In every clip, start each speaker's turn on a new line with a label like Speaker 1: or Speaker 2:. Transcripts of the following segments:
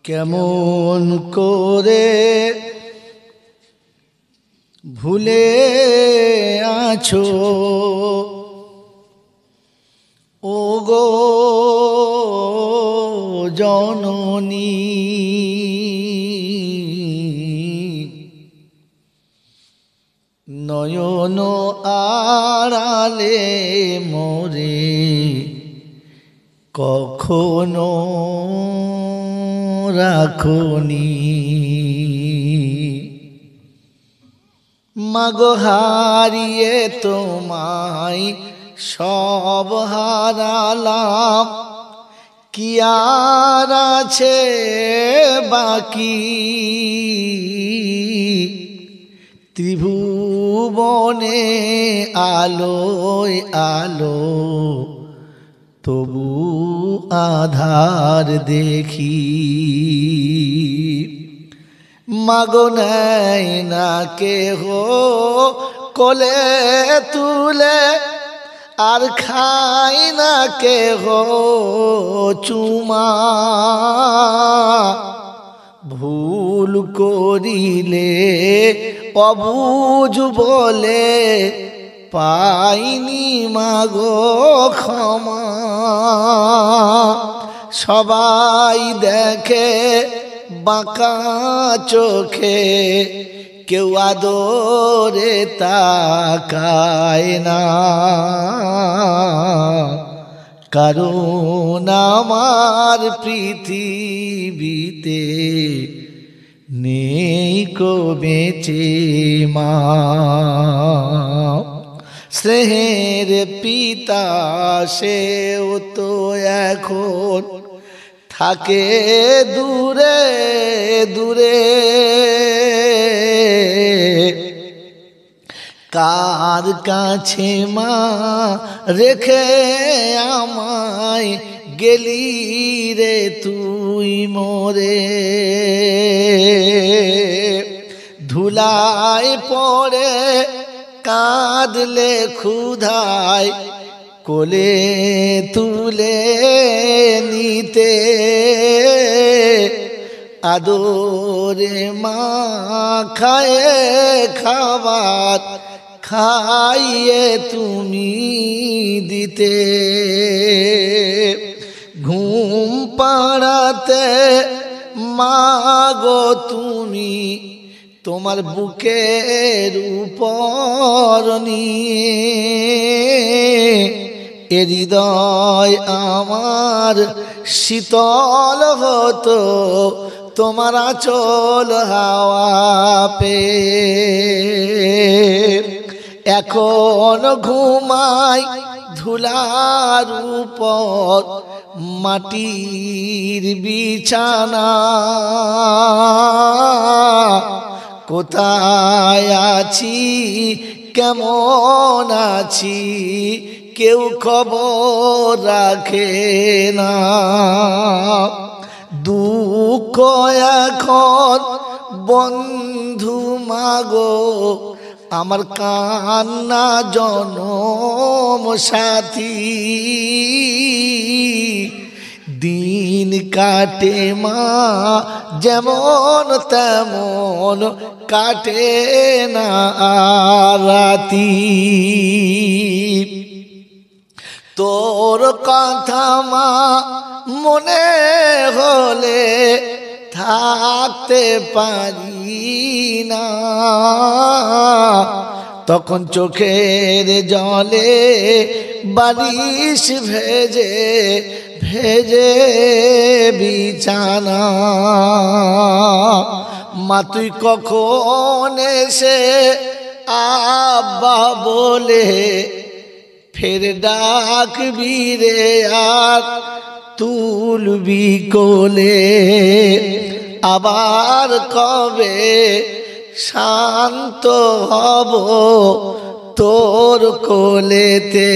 Speaker 1: কেমন করে ভুলে আছো ওগো জননী, নয়ন আড়ালে মোরে কখনো রাখনি। মাগো হারিয়ে তোমায় সব হারালাম, কি আর আছে বাকি ত্রিভুবনে আলোয় আলো, তবু আধার দেখি। মাগো নাই না কেহ কোলে তুলে, আর খাই না কেহ চুমা। ভুল করিলে অবুঝ বলে পাইনি মাগো ক্ষমা। সবাই দেখে বাঁকা চোখে, কেউ আদরে তাকায় না, কারণ আমার পৃথিবীতে নেই কো বেঁচে মা। স্নেহের পিতা সেও তো এখন থাকে দূরে দূরে, কার কাছে মা রেখে আমায় গেলি রে তুই মোরে। ধুলায় পড়ে কাঁদলে ক্ষুধায় কোলে তুলে নিতে, আদরে মা খায়ে খাবার খাইয়ে তুমি দিতে। ঘুম পাড়াতে মাগো তুমি তোমার বুকের উপর নিয়ে, এ হৃদয় আমার শীতল হতো তোমার আঁচল হাওয়া পেয়ে। এখন ঘুমাই ধুলার উপর মাটির বিছানা, কোথায় আছি কেমন আছি কেউ খবর রাখে না। দুঃখ এখন বন্ধু মাগো আমার কান্না জনম সাথী। দিন কাটে মা যেমন তেমন কাটে না রাতি। তোর কথা মা মনে হলে থাকতে পারি না, তখন চোখের জলে বালিশ ভেজে ভেজে বিছানা। মা তুই কখন এসে আব্বা বলে ফের ডাকবি রে আর তুলবি কোলে, আবার কবে শান্ত হব তোর কোলেতে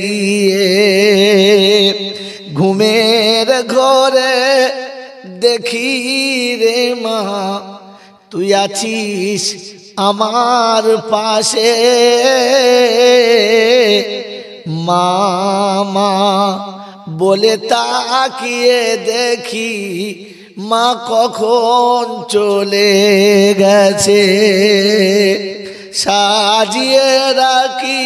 Speaker 1: গিয়ে। ঘুমের ঘরে দেখি রে মা তুই আছিস আমার পাশে, মামা বলে তাকিয়ে দেখি মা কখন চলে গেছে, সাজিয়ে রাখি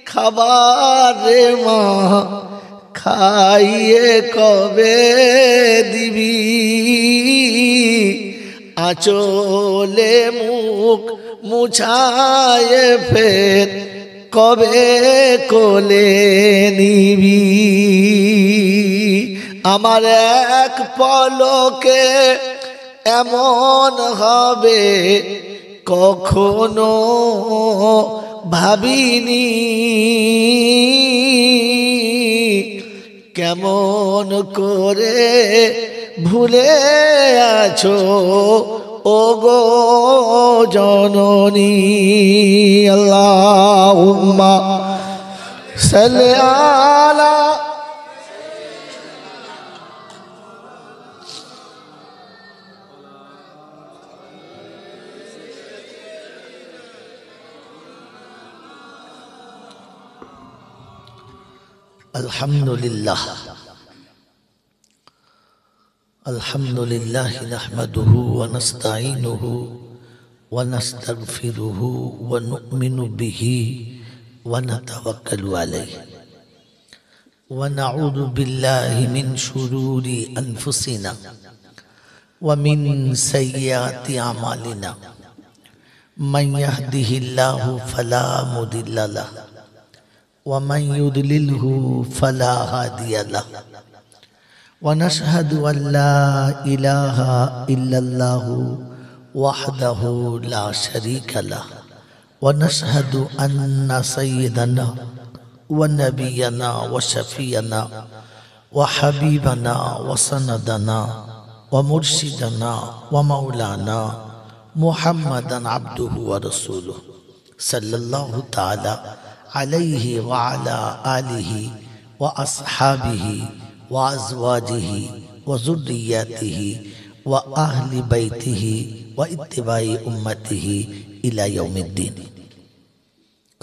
Speaker 1: খাবার রে মা, খাইয়ে কবে দিবি, আঁচলে মুখ মুছায়ে ফের কবে কোলে নিবি। আমার এক পলকে এমন হবে কখনো ভাবিনি, কেমন করে ভুলে আছো ওগো জননী। আল্লাহুম্মা সাল্লি আলা আলহামদুলিল্লাহ আলহামদুলিল্লাহ নাহমাদুহু ওয়া নাস্তাঈনুহু ওয়া নাস্তাগফিরুহু ওয়া নু'মিনু বিহি ওয়া নাতাওয়াক্কালু আলাইহি ওয়া নাউযু বিল্লাহি মিন শুরুরি আনফুসিনা ওয়া মিন সাইয়্যাতি আমালিনা। মান ইয়াহদিহিল্লাহু ফালা মুদিল্লা লাহু ওয়া মান ইউদ্লিলহু ফালা হাদিয়া লাহু। ونشهد أن لا إله إلا الله وحده لا شريك له، ونشهد أن سيدنا ونبينا وشفينا وحبيبنا وسندنا ومرشدنا ومولانا محمدا عبده ورسوله صلى الله تعالى عليه وعلى آله وأصحابه وأزواجه وذرياته وأهل بيته واتباع أمته إلى يوم الدين.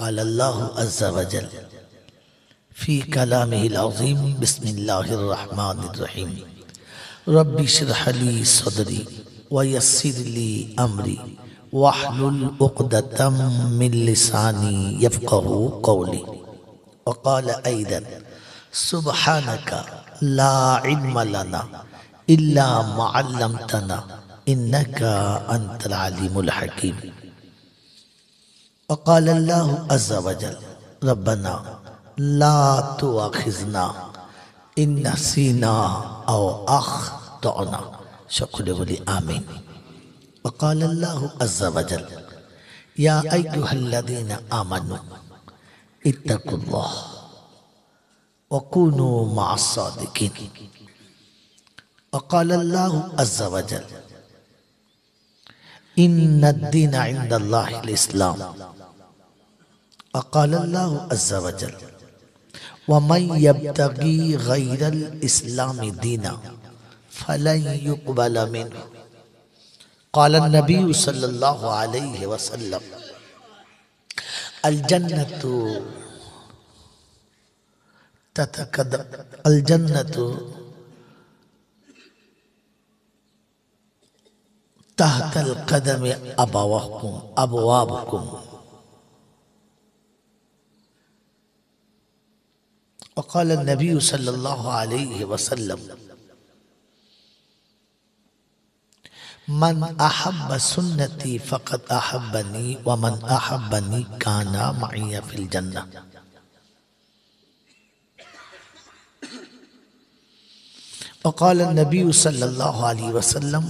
Speaker 1: قال الله عز وجل في كلامه العظيم: بسم الله الرحمن الرحيم. رب اشرح لي صدري ويسر لي أمري واحلل عقدة من لساني يفقه قولي. وقال أيضا: سبحانك لا علم لنا إلا ما علمتنا إنك أنت العليم الحكيم. وقال الله عز وجل: ربنا لا تؤاخذنا إن نسينا أو أخطأنا. সকলে বলি আমিন। وقال الله عز وجل: يا أيها الذين آمنوا اتقوا الله وكونوا مع الصادقين. وقال الله عز وجل: إن الدين عند الله الإسلام. وقال الله عز وجل: ومن يبتغي غير الإسلام دينا فلن يقبل منه. قال النبي صلى الله عليه وسلم: الجنة تحت القدم أبوابكم. وقال النبي صلى الله عليه وسلم: من أحب سنتي فقد أحبني ومن أحبني كان معي في الجنة. وقال النبي صلى الله عليه وسلم: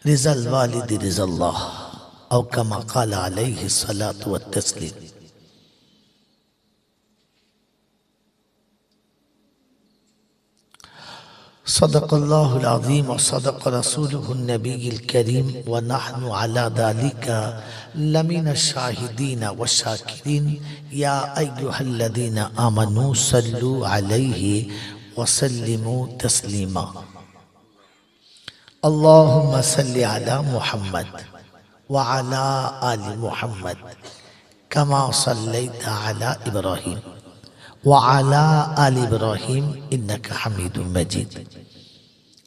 Speaker 1: رضا الوالد رضا الله، أو كما قال عليه الصلاة والتسليم. صدق الله العظيم وصدق رسوله النبي الكريم، ونحن على ذلك لمن الشاهدين والشاكرين. يا أيها الذين آمنوا صلوا عليه وسلموا تسليما. اللهم صل على محمد وعلى آل محمد كما صليت على إبراهيم وعلى آل إبراهيم إنك حميد مجيد.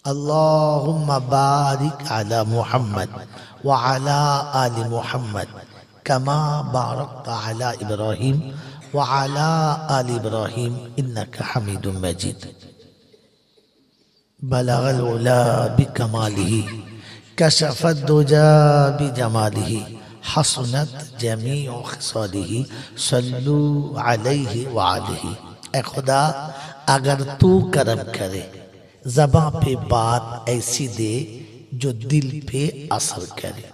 Speaker 1: اللهم بارك على محمد وعلى آل محمد كما باركت على إبراهيم وعلى آل إبراهيم إنك حميد مجيد بلغ العلا بكماله كشف الدجى بجماله حسنت جميع خصاله صلوا عليه وعليه اے خدا اگر تو کرم کرے زباں پہ بات ایسی دے جو دل پہ اثر کرے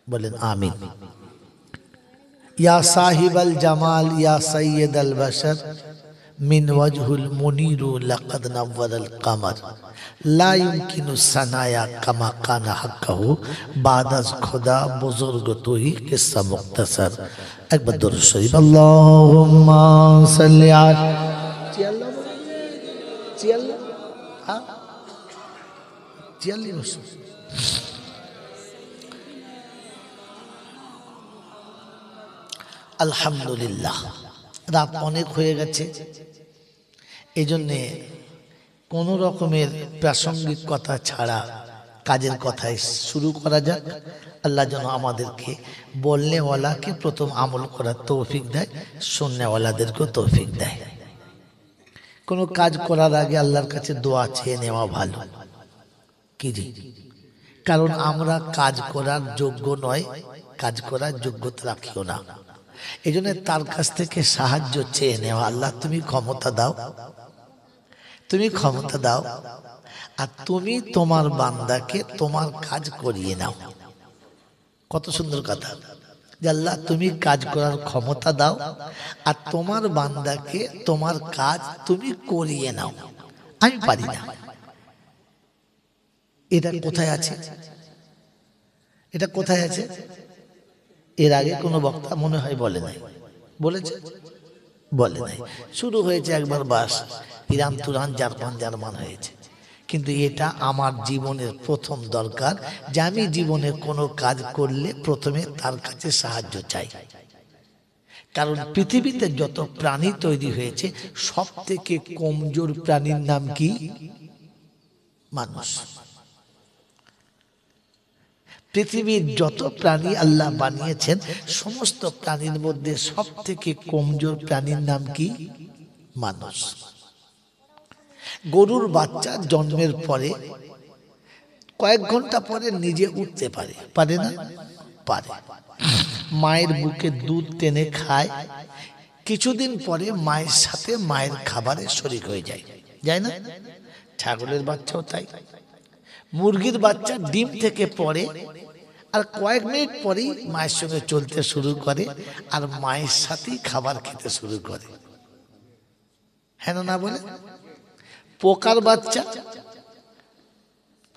Speaker 1: بولیں آمین یا صاحب الجمال یا سید البشر من وجه المنیر لقد نور القمر لا يمكن الثنایا کما کان حقہ بعد از خدا بزرگ تو ہی قصہ مختصر ایک بار درود شریف اللہم صلی علی আলহামদুলিল্লাহ রাত অনেক হয়ে গেছে এই জন্য কোনো রকমের প্রাসঙ্গিক কথা ছাড়া কাজের কথায় শুরু করা যাক আল্লাহ যেন আমাদেরকে বলনেওয়ালাকে প্রথম আমল করার তৌফিক দেয় শুননেওয়ালাদেরকেও তৌফিক দেয় কোনো কাজ করার আগে আল্লাহর কাছে দোয়া চেয়ে নেওয়া ভালো কি জি কারণ আমরা কাজ করার যোগ্য নয় কাজ করার যোগ্যতা রাখিও না এই জন্য তার কাছ থেকে সাহায্য চেয়ে নেওয়া আল্লাহ তুমি ক্ষমতা দাও আর তুমি তোমার বান্দাকে তোমার কাজ করিয়ে নাও কত সুন্দর কথা যে আল্লাহ তুমি কাজ করার ক্ষমতা দাও আর তোমার বান্দাকে তোমার কাজ তুমি করিয়ে নাও আমি পারি না এটা কোথায় আছে এর আগে কোনো বক্তা মনে হয় বলে নাই বলে নাই শুরু হয়েছে একবার বাস ইরান তুরান জার্মান হয়েছে কিন্তু এটা আমার জীবনের প্রথম দরকার যে আমি জীবনে কোনো কাজ করলে প্রথমে তার কাছে সাহায্য চাই কারণ পৃথিবীতে যত প্রাণী তৈরি হয়েছে সব থেকে কমজোর প্রাণীর নাম কি মানুষ পৃথিবীর যত প্রাণী আল্লাহ বানিয়েছেন সমস্ত প্রাণীর মধ্যে সব থেকে কমজোর প্রাণীর নাম কি মানুষ গরুর বাচ্চা জন্মের পরে কয়েক ঘন্টা পরে নিজে উঠতে পারে না পারে মায়ের বুকে দুধ টেনে খায় কিছুদিন পরে মায়ের সাথে মায়ের খাবারে শরীক হয়ে যায় না ছাগলের বাচ্চাও তাই মুরগির বাচ্চা ডিম থেকে পড়ে আর কয়েক মিনিট পরেই মায়ের সঙ্গে চলতে শুরু করে আর মায়ের সাথেই খাবার খেতে শুরু করে হ্যাঁ না বলে পোকার বাচ্চা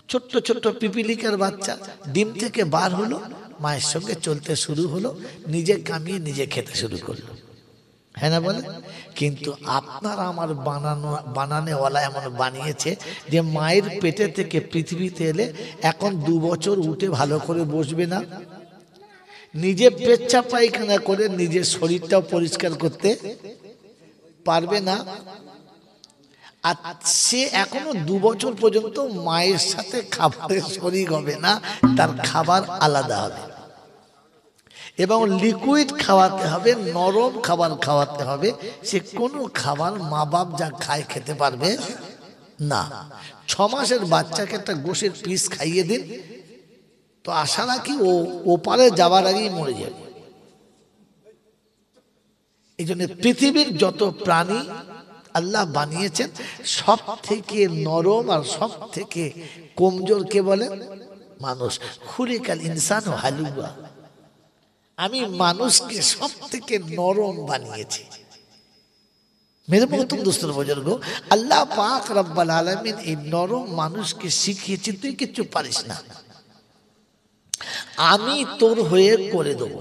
Speaker 1: ছোট্ট ছোট্ট পিপিলিকার বাচ্চা ডিম থেকে বার হলো মায়ের সঙ্গে চলতে শুরু হলো নিজে কামিয়ে নিজে খেতে শুরু করলো হ্যাঁ না বলে কিন্তু আপনার আমার বানানেওয়ালা এমন বানিয়েছে যে মায়ের পেটে থেকে পৃথিবীতে এলে এখন 2 বছর উঠে ভালো করে বসবে না নিজে পেচ্ছাপ পায়খানা করে নিজের শরীরটাও পরিষ্কার করতে পারবে না আর সে এখনো 2 বছর পর্যন্ত মায়ের সাথে খাবারের শরীক হবে না তার খাবার আলাদা হবে এবং লিকুইড খাওয়াতে হবে নরম খাবার খাওয়াতে হবে সে কোনো খাবার মা বাপ যা খায় খেতে পারবে না 6 মাসের বাচ্চাকে একটা গোশের পিস খাইয়ে দিন তো আশা রাখি ও ওপারে যাওয়ার আগেই মরে যাবে এই জন্য পৃথিবীর যত প্রাণী আল্লাহ বানিয়েছেন সব থেকে নরম আর সব থেকে কমজোর কে বলে মানুষ খুলিকাল ইনসান ও হালুয়া আমি মানুষকে সব থেকে নরম বানিয়েছি मेरे मोहतरम दोस्तों बुजुर्ग अल्लाह पाक रब्बुल आलमीन এই নরম মানুষকে শিখিয়েছে তুই কিছু পারিস না আমি তোর হয়ে করে দেব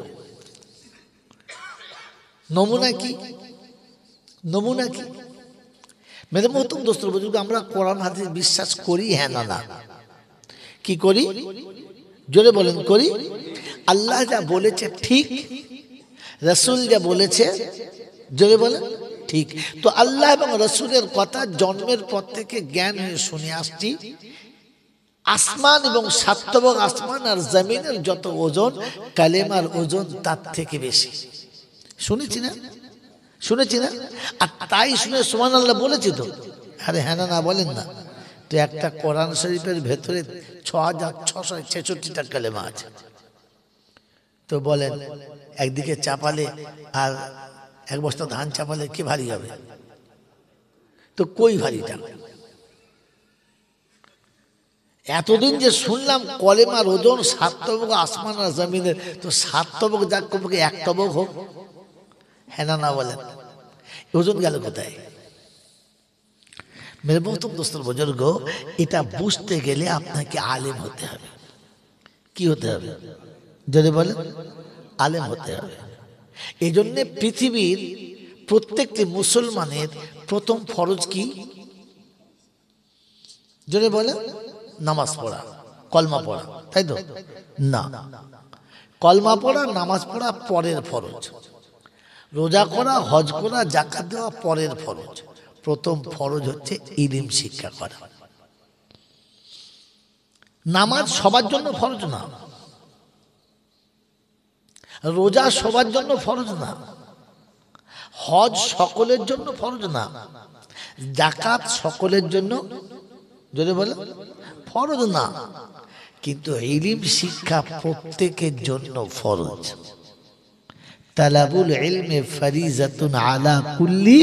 Speaker 1: নমুনা কি मेरे मोहतरम दोस्तों बुजुर्ग আমরা কোরআন হাদিস বিশ্বাস করি হ্যাঁ না কি করি জোরে বলেন করি আল্লাহ যা বলেছে ঠিক রাসূল যা বলেছে জোরে বলেন ঠিক তো আল্লাহ এবং রাসূলের কথা জন্মের পর থেকে জ্ঞান হয়ে শুনে আসছি আসমান এবং সাতবক আসমান আর জমিনের যত ওজন কালেমার ওজন তার থেকে বেশি। শুনেছি না, শুনেছি না? আর তাই শুনে সুবহানাল্লাহ বলেছি তো। আরে হ্যাঁ না বলেন না? তো একটা কোরআন শরীফের ভেতরে 6666টা কালেমা আছে। তো বলেন একদিকে চাপালে আর এক বস্তা ধান চাপালে কি ভারী হবে? তো কই ভারীটা? এতদিন যে শুনলাম কলেমার ওজন 7 তবক আসমান আর জমিনের, তো 7 তবক যাক কমকে 1 তবক হোক। হ্যাঁ না বলেন? ওজন গেল কোথায়? মেরে বহুতম দোস্তর বুজুর্গ, এটা বুঝতে গেলে আপনাকে আলেম হতে হবে। কি হতে হবে? যদি বলেন আলেম হতে হবে। এই জন্য পৃথিবীর প্রত্যেকটি মুসলমানের প্রথম ফরজ কি? যদি বলে নামাজ পড়া, কলমা পড়া, তাই তো? না, কলমা পড়া নামাজ পড়া পরের ফরজ। রোজা করা, হজ করা, যাকাত দেওয়া পরের ফরজ। প্রথম ফরজ হচ্ছে ইলম শিক্ষা করা। নামাজ সবার জন্য ফরজ না, রোজা সবার জন্য ফরজ না, হজ সকলের জন্য ফরজ না, যাকাত সকলের জন্য যদি বলে ফরজ না, কিন্তু ইলম শিক্ষা প্রত্যেকের জন্য ফরজ। তালাবুল ইলমি ফরিজাতুন আলা কুল্লি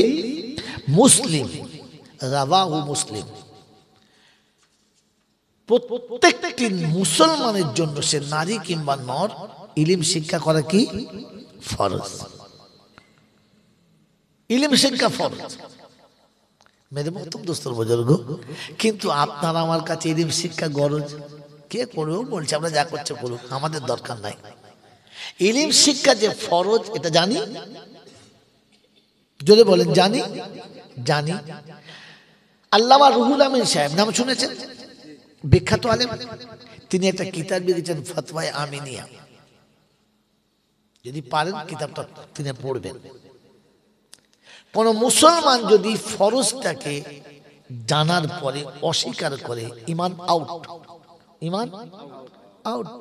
Speaker 1: মুসলিম, রাওয়াহু মুসলিম। প্রত্যেকটি মুসলমানের জন্য, সে নারী কিংবা নর, ইলম শিক্ষা করা কি ফরজ। ইলম শিক্ষা ফরজ। মেরে মহতরম দোস্তর বুজুর্গ, কিন্তু আপনার আমার কাছে ইলম শিক্ষা গরজ। কে করবেও বলছে, আমরা যা করছে করুক, আমাদের দরকার নাই। ইলম শিক্ষা যে ফরজ এটা জানি, যদি বলেন জানি, জানি। আল্লামা রুহুল আমিন সাহেব নাম শুনেছেন? বিখ্যাত আলেম। তিনি একটা কিতাব লিখেছেন ফতওয়ায়ে আমিনিয়া। যদি পারেন কিতাবটা তিনি পড়বেন। কোন মুসলমান যদি ফরজটাকে জানার পরে অস্বীকার করে, ইমান আউট, ইমান আউট।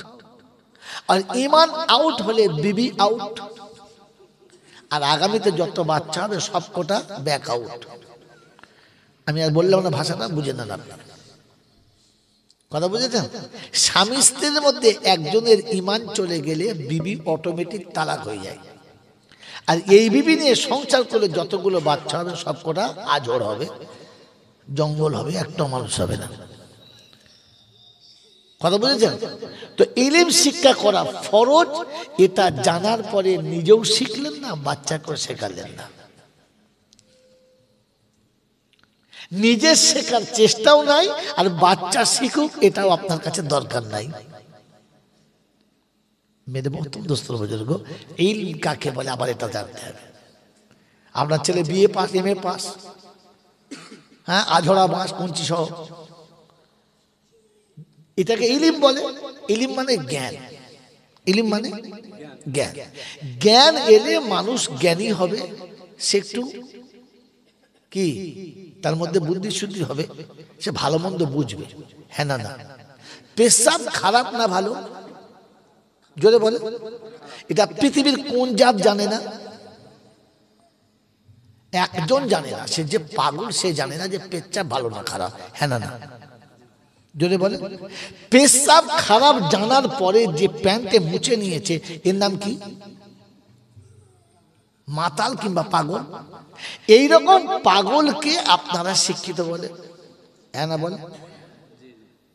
Speaker 1: আর ইমান আউট হলে বিবি আউট, আর আগামীতে যত বাচ্চা হবে সবকটা ব্যাক আউট। আমি আর বললাম না, ভাষাটা বুঝে নেন আপনারা। কথা বুঝেছেন? স্বামী স্ত্রীর মধ্যে একজনের ইমান চলে গেলে বিবি অটোমেটিক তালাক হয়ে যায়। আর এই বিবি নিয়ে সংসার করলে যতগুলো বাচ্চা হবে সবকটা আজড় হবে, জঙ্গল হবে, একটা মানুষ হবে না। কথা বুঝেছেন? তো ইলম শিক্ষা করা ফরজ। এটা জানার পরে নিজেও শিখলেন না, বাচ্চাকে শেখালেন না, নিজে শেখার চেষ্টাও নাই, আর বাচ্চা শিখুক এটাও আপনার কাছে দরকার নাই। মেরে মহতরম দোস্তর বুজুর্গ, ইলম কাকে বলে আবার এটা জানতে হবে। আপনার ছেলে বিএ পাস, এমএ পাস, হ্যাঁ, আঝড়া বাঁশ কুঞ্চি সহ, এটাকে ইলিম বলে। ইলিম মানে জ্ঞান, ইলিম মানে জ্ঞান। জ্ঞান এলে মানুষ জ্ঞানী হবে, সে একটু কি তার মধ্যে বুদ্ধি শুদ্ধি হবে, সে ভালো মন্দ বুঝবে। হ্যাঁ না? পেশাব খারাপ না ভালো জোরে বলে? এটা পৃথিবীর কোন জাত জানে না? একজন জানে না, সে যে পাগল সে জানে না যে পেশাব ভালো না খারাপ। হ্যাঁ না? জোরে বলে? পেশাব খারাপ জানার পরে যে প্যান্টে মুছে নিয়েছে এর নাম কি? মাতাল কিংবা পাগল। এইরকম পাগলকে আপনারা শিক্ষিত বলে? হ্যাঁ না বলে?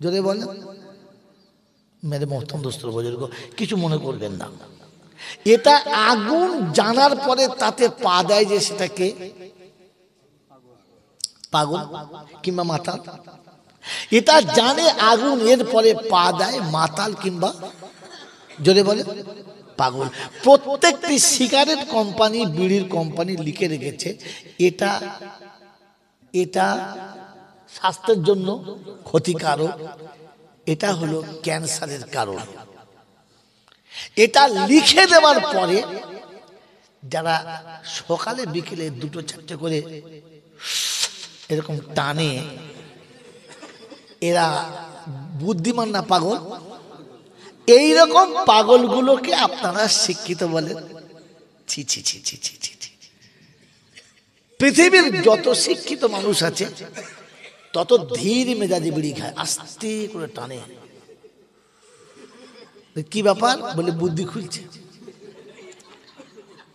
Speaker 1: জোরে বলে? মেরে মহতরম দোস্ত বুজুর্গ, কিছু মনে করবেন না। এটা আগুন জানার পরে তাতে পা দেয় যে সেটাকে পাগল কিংবা মাতাল। এটা জানে আগুন, এর পরে পা দেয় মাতাল কিংবা জোরে বলে পাগল। প্রত্যেকটি সিগারেট কোম্পানি, বিড়ির কোম্পানি লিখে রেখেছে এটা এটা স্বাস্থ্যের জন্য ক্ষতিকারক, এটা হলো ক্যান্সারের কারণ। এটা লিখে দেওয়ার পরে যারা সকালে বিকেলে 2-4টে করে এরকম টানে, এরা বুদ্ধিমান না পাগল? এইরকম পাগলগুলোকে আপনারা শিক্ষিত বলেন? ছি ছি ছি ছি ছি ছি ছি। পৃথিবীর যত শিক্ষিত মানুষ আছে তত ধীর মেজাজে বিড়ি খায়, আস্তে করে টানে। কি ব্যাপার? বলে বুদ্ধি খুলছে।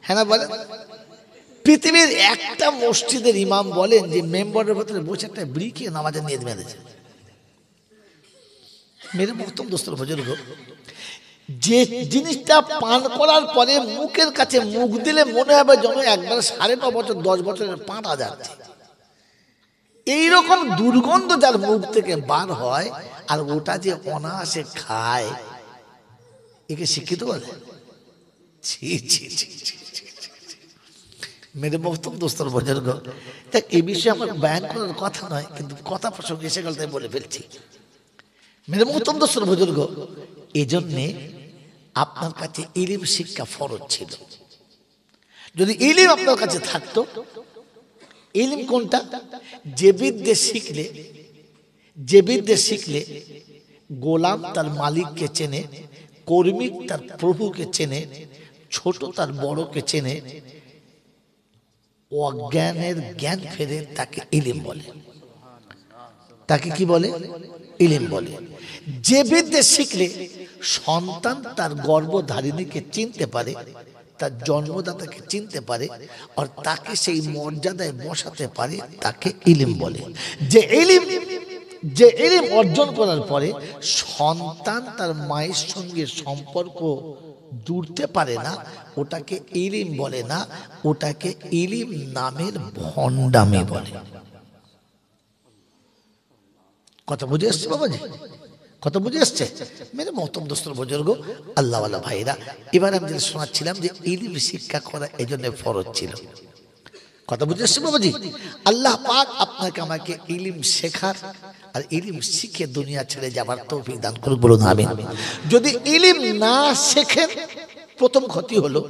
Speaker 1: হ্যাঁ না বলেন? পৃথিবীর একটা মসজিদের ইমাম বলেন যে মেম্বারের ভেতরে বসে একটা বিড়ি খেয়ে নামাজের নিয়ত বেঁধেছে। মেরে মহতম দোস্তর বুজুর্গ, যে জিনিসটা পান করার পরে মুখের কাছে মুখ দিলে মনে হবে যেন একবার 9.5 বছর 10 বছরের পাঁটা যাচ্ছে, এইরকম দুর্গন্ধ যার মুখ থেকে বার হয়, আর ওটা যে অনায়াসে খায়, একে শিক্ষিত বলে? ছি ছি ছি ছি। মেরে মহতম দোস্তর বুজুর্গ, দেখ এই বিষয়ে আমার বয়ান করার কথা নয়, কিন্তু কথা প্রসঙ্গে এসে গেল তাই বলে ফেলছি। মেরে মহতম দোস্তর বুজুর্গ, এই জন্যে আপনার কাছে ইলম শিক্ষা ফরজ ছিল। যদি ইলম আপনার কাছে থাকতো, ইলম কোনটা? যে বিদ্যে শিখলে গোলাম তার মালিককে চেনে, কর্মী তার প্রভুকে চেনে, ছোট তার বড়কে চেনে, অজ্ঞানের জ্ঞান ফেরে, তাকে ইলম বলে। তাকে কি বলে? ইলম বলে। যে বিদ্যে শিখলে সন্তান তার গর্ভধারিণীকে চিনতে পারে, তার জন্মদাতাকে চিনতে পারে, আর তাকে সেই মর্যাদায় বসাতে পারে, তাকে ইলম বলে। যে ইলম অর্জন করার পরে সন্তান তার মায়ের সঙ্গে সম্পর্ক জুড়তে পারে না, ওটাকে ইলম বলে না, ওটাকে ইলম নামের ভণ্ডামি বলে। কথা বুঝে আসছে বাবাজি? কথা বুঝে আসছে? মেরে মহতম দোস্তর বুজুর্গ, আল্লাহওয়ালা ভাইরা, এবার আমি যেটা শোনাচ্ছিলাম যে ইলম শিক্ষা করা এই জন্য ফরজ ছিল। কথা বুঝে আসছে বাবাজি? আল্লাহ পাক আপনাকে আমাকে ইলম শেখার আর ইলম শিখে দুনিয়া ছেড়ে যাবার তৌফিক দান করুন, বলুন আমিন। যদি ইলম না শেখেন, প্রথম ক্ষতি হলো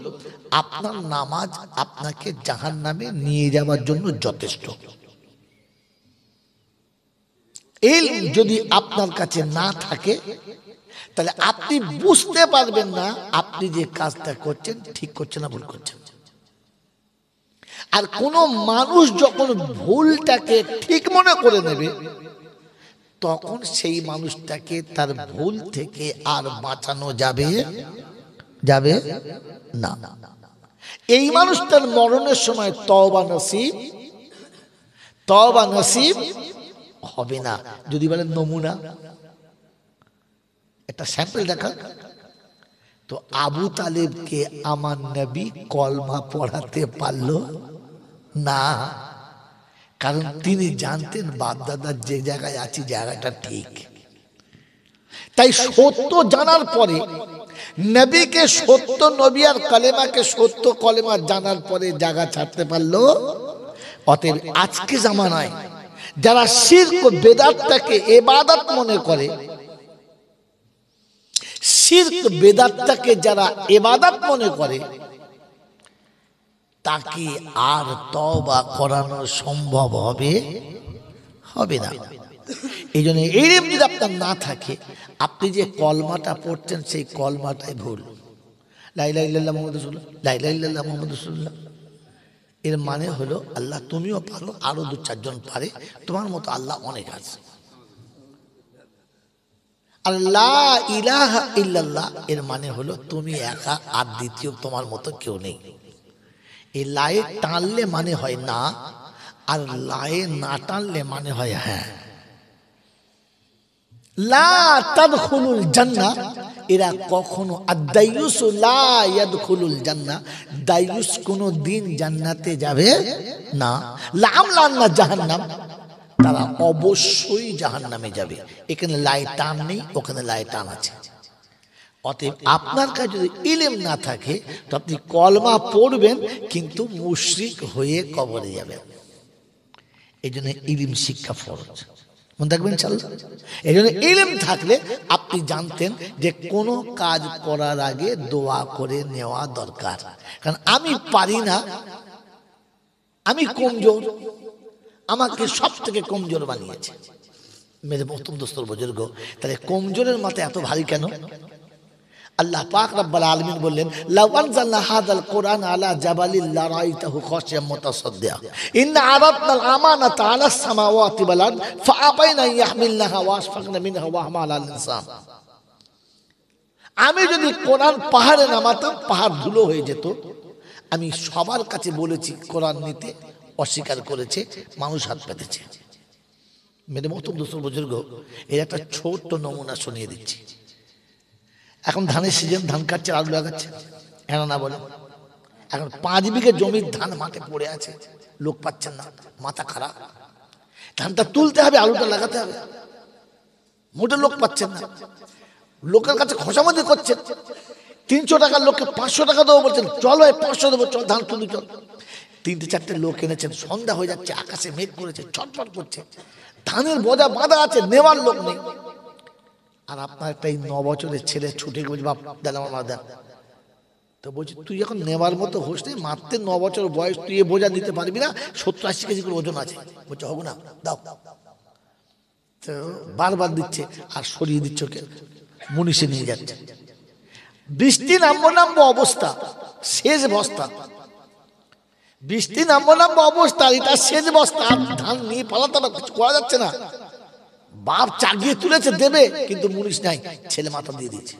Speaker 1: আপনার নামাজ আপনাকে জাহান্নামে নিয়ে যাওয়ার জন্য যথেষ্ট। ইলম যদি আপনার কাছে না থাকে, তাহলে আপনি বুঝতে পারবেন না আপনি যে কাজটা করছেন ঠিক করছেন না ভুল করছেন। আর কোন মানুষ যখন ভুলটাকে ঠিক মনে করে নেবে, তখন সেই মানুষটাকে তার ভুল থেকে আর বাঁচানো যাবে না। এই মানুষটার মরণের সময় তওবা নসিব হবে না। যদি বলেন নমুনা, একটা স্যাম্পল দেখা, তো আবু তালেবকে আমার নবী কলমা পড়াতে পারলো না, কারণ তিনি জানতেন বাপদাদার যে জায়গায় আছি জায়গাটা ঠিক। তাই সত্য জানার পরে নবীকে সত্য নবী আর কালেমাকে সত্য কলেমা জানার পরে জায়গা ছাড়তে পারলো। অতএব আজকে জামানায় যারা শিরক ও বেদাতটাকে ইবাদত মনে করে, শিরক বেদাতটাকে যারা ইবাদত মনে করে, তাকে আর তওবা করানো সম্ভব হবে না। এই জন্য ইলম যদি আপনার না থাকে, আপনি যে কলমাটা পড়ছেন সেই কলমাটাই ভুল। লা ইলাহা ইল্লাল্লাহ মুহাম্মাদুর রাসূলুল্লাহ, লা ইলাহা ইল্লাল্লাহ মুহাম্মাদুর রাসূলুল্লাহ, এর মানে হলো আল্লাহ তুমিও পারো, আরো 2-4 জন পারে, তোমার মতো আল্লাহ অনেক আছে। আর লা ইলাহা ইল্লাল্লাহ এর মানে হলো তুমি একা, আর দ্বিতীয় তোমার মতো কেউ নেই। এই লায়ে টানলে মানে হয় না, আর লায়ে না টানলে মানে হয় হ্যাঁ। লা তাদখুলুল জান্নাহ, এরা কখনো আদ-দাইয়ুস লা ইয়াদখুলুল জান্নাহ, দাইয়ুস কোনো দিন জান্নাতে যাবে না। লামলান্না জাহান্নাম, তারা অবশ্যই জাহান্নামে যাবে। এখানে লাই টান নেই, ওখানে লাই টান আছে। অতএব আপনার কাছে যদি ইলম না থাকে, তো আপনি কলমা পড়বেন কিন্তু মুশরিক হয়ে কবরে যাবেন। এই জন্য ইলম শিক্ষা ফরজ, মনে রাখবেন ইনশাআল্লাহ। এই জন্য ইলম থাকলে আপনি জানতেন যে কোনো কাজ করার আগে দোয়া করে নেওয়া দরকার। কারণ আমি পারি না, আমি কমজোর, আমাকে সব থেকে কমজোর বানিয়েছে। मेरे मोहतरम दोस्तों बुजुर्ग, তাহলে কমজোরের মাথা এত ভারী কেন? আল্লাহ পাক রব্বুল আলামিন বললেন, লাউ আনজালনা হাযাল কুরআন আলা জাবালিন লারাইতাহু খাশিয়াম মুতাসাদ্দিয়া ইন্না আরাদনাল আমানাতা আলাস সামাওয়াতি ওয়াল আরদ ফাআবাইনা ইয়াহমিলনাহা ওয়াশফাকনা মিনহা ওয়া হামালাল ইনসান। আমি যদি কোরআন পাহাড়ে নামাতাম, পাহাড় ধুলো হয়ে যেত। আমি সবার কাছে বলেছি কোরআন নিতে, অস্বীকার করেছে, মানুষ হাত পেতেছে। মেরে মতো দুশো বুজুর্গ, এর একটা ছোট্ট নমুনা শুনিয়ে দিচ্ছি। এখন ধানের সিজন, ধান কাটছে, আলু লাগাচ্ছে, হ্যাঁ না বলে। এখন 5 বিঘে জমির ধান মাঠে পড়ে আছে, লোক পাচ্ছেন না, মাথা খারাপ। ধানটা তুলতে হবে, আলুটা লাগাতে হবে, মোটে লোক পাচ্ছেন না। লোকের কাছে খোঁচামতি করছেন। 300 টাকার লোককে 500 টাকা দেবো বলছেন, চল ভাই 500 দেবো, চল ধান তুলি চল। 3-4টে লোক এনেছেন, সন্ধ্যা হয়ে যাচ্ছে, আকাশে মেঘ করেছে, ছটফট করছে, ধানের বোঝা বাঁধা আছে, নেওয়ার লোক নেই। আর আপনার একটা 9 বছরের ছেলে ছুটে বলছে, বাপ দেন আমার মা দেন। তো বলছি, তুই এখন নেওয়ার মতো হোস নেই, মাত্র 9 বছর বয়স, তুই এ বোঝা দিতে পারবি না, 70-80 কেজি করে ওজন আছে। বলছে হোক না, দাও। তো বারবার দিচ্ছে আর সরিয়ে দিচ্ছে, ওকে মুনিশে নিয়ে যাচ্ছে। বৃষ্টি নামবো অবস্থা, শেষ বস্তা। বৃষ্টি নামবো অবস্থা, এটা শেষ বস্তা। ধান নিয়ে পালাতে কিছু করা যাচ্ছে না। বাপ চাগিয়ে তুলেছে দেবে, কিন্তু মুনিশ নাই, ছেলে মাথা দিয়ে দিয়েছে।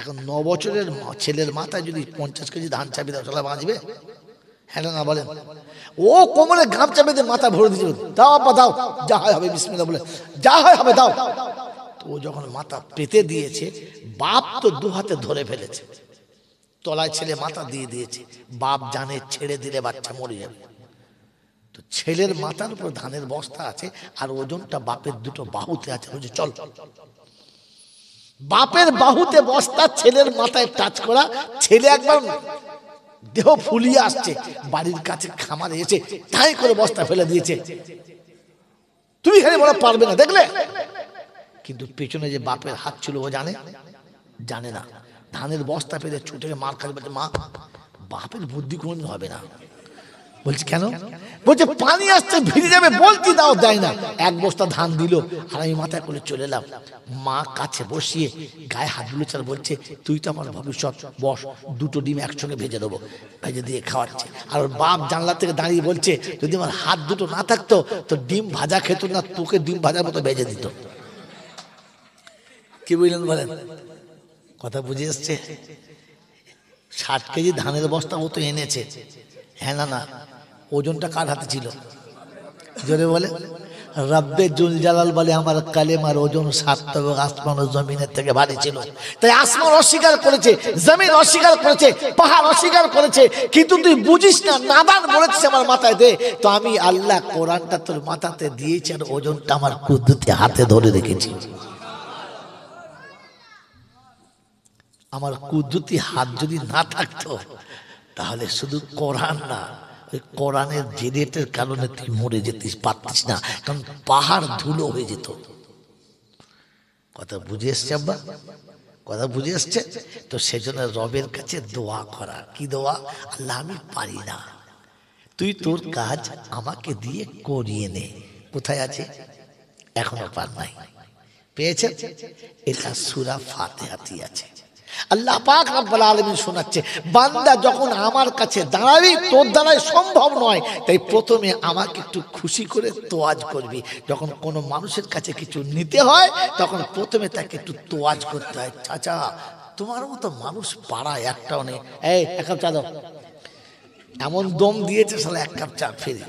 Speaker 1: এখন 9 বছরের ছেলের মাথায় যদি 50 কেজি ধান চাপি দাও, চলা বাঁচবে? হ্যাঁ না বলেন? ও কোমরে গামছা বেঁধে মাথা ভরে দিয়েছে, দাও আপা দাও, যা হয় হবে বিসমিল্লাহ বলে, যা হয় হবে দাও। তো ও যখন মাথা পেতে দিয়েছে, বাপ তো 2 হাতে ধরে ফেলেছে, তলায় ছেলে মাথা দিয়ে দিয়েছে। বাপ জানে ছেড়ে দিলে বাচ্চা মরে যাবে। তো ছেলের মাথার উপর ধানের বস্তা আছে, আর ওজনটা বাপের 2টো বাহুতে আছে। বলছে চল। বাপের বাহুতে বস্তা, ছেলের মাথায় টাচ করা। ছেলে একবার দেহ ফুলিয়ে আসছে, বাড়ির কাছে খামারে এসে তাই করে বস্তা ফেলে দিয়েছে। তুমি এখানে বলা পারবে না, দেখলে? কিন্তু পেছনে যে বাপের হাত ছিল, ও জানে না। ধানের বস্তা ফেলে ছুটে মার খালি, বলছে মা, বাপের বুদ্ধি কোনদিন হবে না। বলছি কেন? বলছে পানি আসছে, ভিজে যাবে, বলছি দাও, দেয় না। 1 বস্তা ধান দিল, আর আমি মাথায় করে চলে এলাম। মা কাছে বসিয়ে গায়ে হাত বুলেছে, বলছে তুই তো আমার ভবিষ্যৎ, বস, 2টো ডিম একসঙ্গে ভেজে দেবো। ভেজে দিয়ে খাওয়াচ্ছে। আর ওর বাপ জানলা থেকে দাঁড়িয়ে বলছে, যদি আমার হাত 2টো না থাকতো তো ডিম ভাজা খেত না, তোকে ডিম ভাজার মতো ভেজে দিত। কি বুঝলেন বলেন? কথা বুঝে এসছে? 60 কেজি ধানের বস্তা ও তো এনেছে, হ্যাঁ না? ওজনটা কার হাতে ছিল? জোরে বলে। রব্বে জুল জালাল বলে, আমার কালেমার ওজন 7 আসমান ও জমিনের থেকে ভারী ছিল। তাই আসমান অস্বীকার করেছে, জমিন অস্বীকার করেছে, পাহাড় অস্বীকার করেছে। কিন্তু তুই বুঝিস না, নাদান বলেছিস আমার মাথায় দে। তো আমি আল্লাহ কোরআনটা তোর মাথাতে দিয়েছি, আর ওজনটা আমার কুদরতি হাতে ধরে রেখেছি। আমার কুদরতি হাত যদি না থাকতো, তাহলে শুধু কোরআন না, ওই কোরআনের জেরেটের কারণে তুই মরে যেতিস, পারতিস না, কারণ পাহাড় ধুলো হয়ে যেত। কথা বুঝে এসছে আব্বা? কথা বুঝে এসছে? তো সেজন্য রবের কাছে দোয়া করা। কি দোয়া? আল্লাহ আমি পারি না, তুই তোর কাজ আমাকে দিয়ে করিয়ে নে। কোথায় আছে? এখনো পার নাই, পেয়েছে? এটা সূরা ফাতিহাতে আছে। আল্লাহ পাক রব্বুল আলামিন শোনাচ্ছে, বান্দা যখন আমার কাছে দাঁড়াবি, তোর দ্বারাই সম্ভব নয়, তাই প্রথমে আমাকে একটু খুশি করে তোয়াজ করবি। যখন কোনো মানুষের কাছে কিছু নিতে হয়, তখন প্রথমে তাকে একটু তোয়াজ করতে হয়। চাচা, তোমার মতো মানুষ পাড়ায় একটাও নেই, এই 1 কাপ চা দাও। এমন দম দিয়েছে শালা, 1 কাপ চা ফেরি।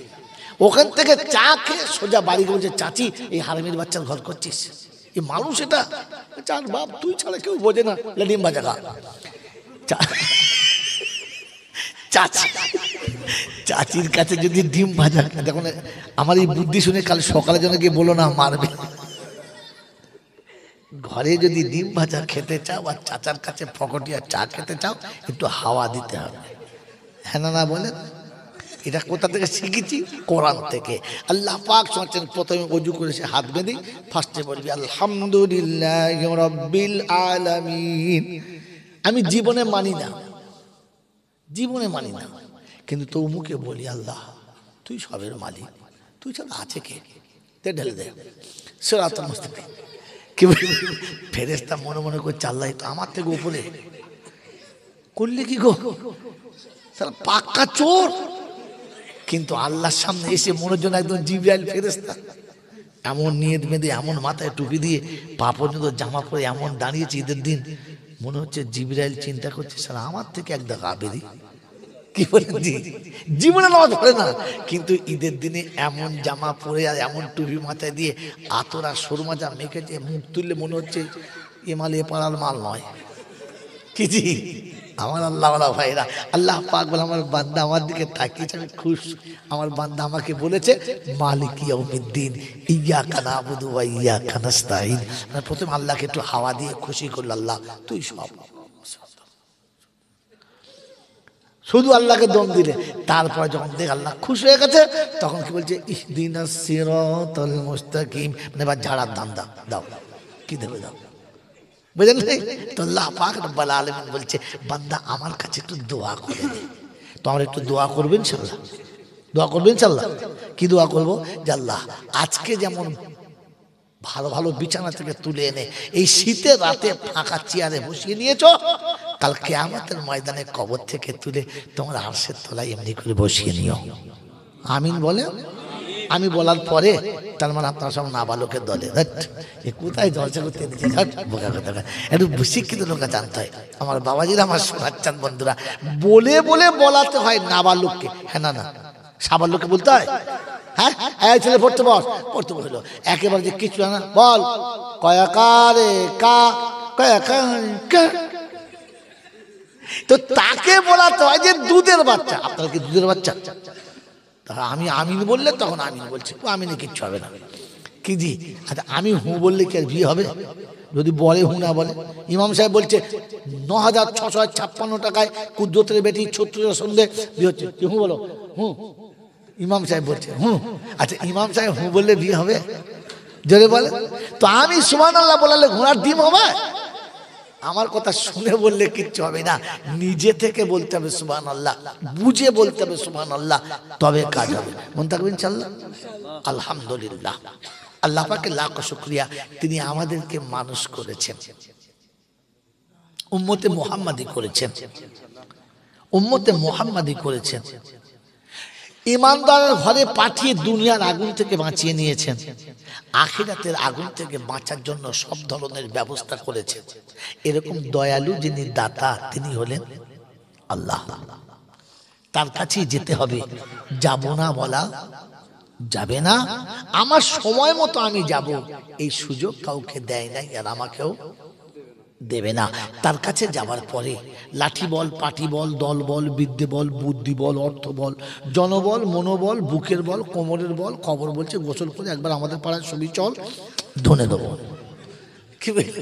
Speaker 1: ওখান থেকে চা খেয়ে সোজা বাড়ি বলছে, চাচি এই হারামির বাচ্চার ঘর করছিস? এই মানুষ এটা? চার বাপ, তুই ছাড়া কেউ বোঝে না, ডিম ভাজা খা। চাচির কাছে যদি ডিম ভাজা, দেখুন আমার এই বুদ্ধি শুনে কাল সকালে যেন গিয়ে বলো না মারবে। ঘরে যদি ডিম ভাজা খেতে চাও, আর চাচার কাছে ফকটিয়া চা খেতে চাও, একটু হাওয়া দিতে হবে, হ্যাঁ না বলেন? এটা কোথা থেকে শিখেছি? কোরআন থেকে। আল্লাহ পাক শুনছেন, প্রথমে ওযু করে সে হাত বেঁধে ফার্স্টে বলবি আলহামদুলিল্লাহি রাব্বিল আলামিন। আমি জীবনে মানি না, কিন্তু তো মুখে বলি, আল্লাহ তুই সবের মালিক, তুই ছাড়া আছে কে? ঢেলে দে। সিরাতাল মুস্তাকিম। কি ফেরেশতা মনে মনে করছে আল্লাহ তো আমার থেকে উপরে করলে কি গো, পাক্কা চোর। কিন্তু আল্লাহর সামনে এসে মনের জন্য একদম জিবরাইল ফেরেশতা এমন নিয়ত বেঁধে, এমন মাথায় টুপি দিয়ে, পা পর্যন্ত জামা পরে এমন দাঁড়িয়েছে ঈদের দিন, মনে হচ্ছে জিবরাইল চিন্তা করছে সারা আমার থেকে এক দেখা আবেদি। কি বলেন জি, জীবনে নামাজ পড়ে না, কিন্তু ঈদের দিনে এমন জামা পরে আর এমন টুপি মাথায় দিয়ে আতরা সরমাজা মেখেছে, মুখ তুললে মনে হচ্ছে এ মাল এ পাড়ার মাল নয়। কি জি আমার আল্লাহওয়ালা ভাইরা, আল্লাহ পাক বলে আমার বান্দা আমার দিকে তাকিয়েছে, আমি খুশ। আমার বান্দা আমাকে বলেছে মালিক ইয়াউমিদ্দিন ইয়্যাকা না'বুদু ওয়া ইয়্যাকা নাস্তাঈন। মানে প্রথমে আল্লাহকে একটু হাওয়া দিয়ে খুশি করল, আল্লাহ তুই সব, শুধু আল্লাহকে দম দিলে। তারপরে যখন দেখ আল্লাহ খুশি হয়ে গেছে, তখন কি বলছে ইহদিনাস সিরাতাল মুস্তাকিম, মানে এবার ঝাড়ার দাম দাও, দাও কি দেবে দাও, বুঝলেন? তো আল্লাহ পাক রব্বুল আলামিন বলছে বান্দা আমার কাছে একটু দোয়া করে দে। তো আমরা একটু দোয়া করবেন ইনশাআল্লাহ, দোয়া করবেন ইনশাআল্লাহ। কি দোয়া করবো? যে আল্লাহ আজকে যেমন ভালো ভালো বিছানা থেকে তুলে এনে এই শীতের রাতে ফাঁকা চেয়ারে বসিয়ে নিয়েছো, কাল কিয়ামতের ময়দানে কবর থেকে তুলে তোমার আরশের তলায় এমনি করে বসিয়ে নিও। আমিন বলে। আমি বলার পরে তার মানে আপনারা সব নাবালকের দলে, কোথায় জলসা করতে বোকা কথা, একটু শিক্ষিত লোক জানতে হয়। আমার বাবাজিরা, আমার শোনাচ্ছেন বন্ধুরা, বলে বলে বলাতে হয় নাবালককে। হ্যাঁ না না, সাবালককে বলতে হয়। হ্যাঁ এই ছেলে পড়তে বস, পড়তে বসলো একেবারে যে কিছু না, বল কয়াকারে কা কয়াকার। তো তাকে বলাতে হয় যে দুধের বাচ্চা। আপনার কি দুধের বাচ্চা? আমি আমিন বললে তখন আমিন বলছি, আমিনে কিচ্ছু হবে না। কি জি, আচ্ছা আমি হু বললে কি আর বিয়ে হবে? যদি বলে হু না বলে। ইমাম সাহেব বলছে ৯,৬৫৬ টাকায় কুদ্রতের বেটি ছত্রিশ সন্ধে বিয়ে হচ্ছে, হু বলো হু। ইমাম সাহেব বলছে হু। আচ্ছা ইমাম সাহেব হু বললে বিয়ে হবে? জোরে বলে। তো আমি সুবহানাল্লাহ বলালে ঘোড়ার ডিম হবে? আমার কথা শুনে বললে কিচ্ছু হবে না, নিজে থেকে বলতে হবে সুবহানাল্লাহ, বুঝে বলতে হবে সুবহানাল্লাহ, তবে কাজ হবে। মন থাকবে ইনশাআল্লাহ। আলহামদুলিল্লাহ, আল্লাহ পাকের লাখ শুকরিয়া, তিনি আমাদেরকে মানুষ করেছেন, উম্মতে মুহাম্মাদি করেছেন, উম্মতে মুহাম্মাদি করেছেন, ইমানদারের ঘরে পাঠিয়ে দুনিয়ার আগুন থেকে বাঁচিয়ে নিয়েছেন, আখিরাতের আগুন থেকে বাঁচার জন্য সব ধরনের ব্যবস্থা করেছেন। এরকম দয়ালু যিনি দাতা, তিনি হলেন আল্লাহ। তার কাছেই যেতে হবে, যাব না বলা যাবে না। আমার সময় মতো আমি যাব, এই সুযোগ কাউকে দেয় নাই, আর আমাকেও দেবে না। তার কাছে যাওয়ার পরে লাঠি বল, পাটি বল, দল বল, বিদ্যে বল, বুদ্ধি বল, অর্থ বল, জনবল, মনোবল, বুকের বল, কোমরের বল, খবর বলছে গোসল করে একবার আমাদের পাড়ায় ছবি চল, ধনে দেবো। কি বলছে?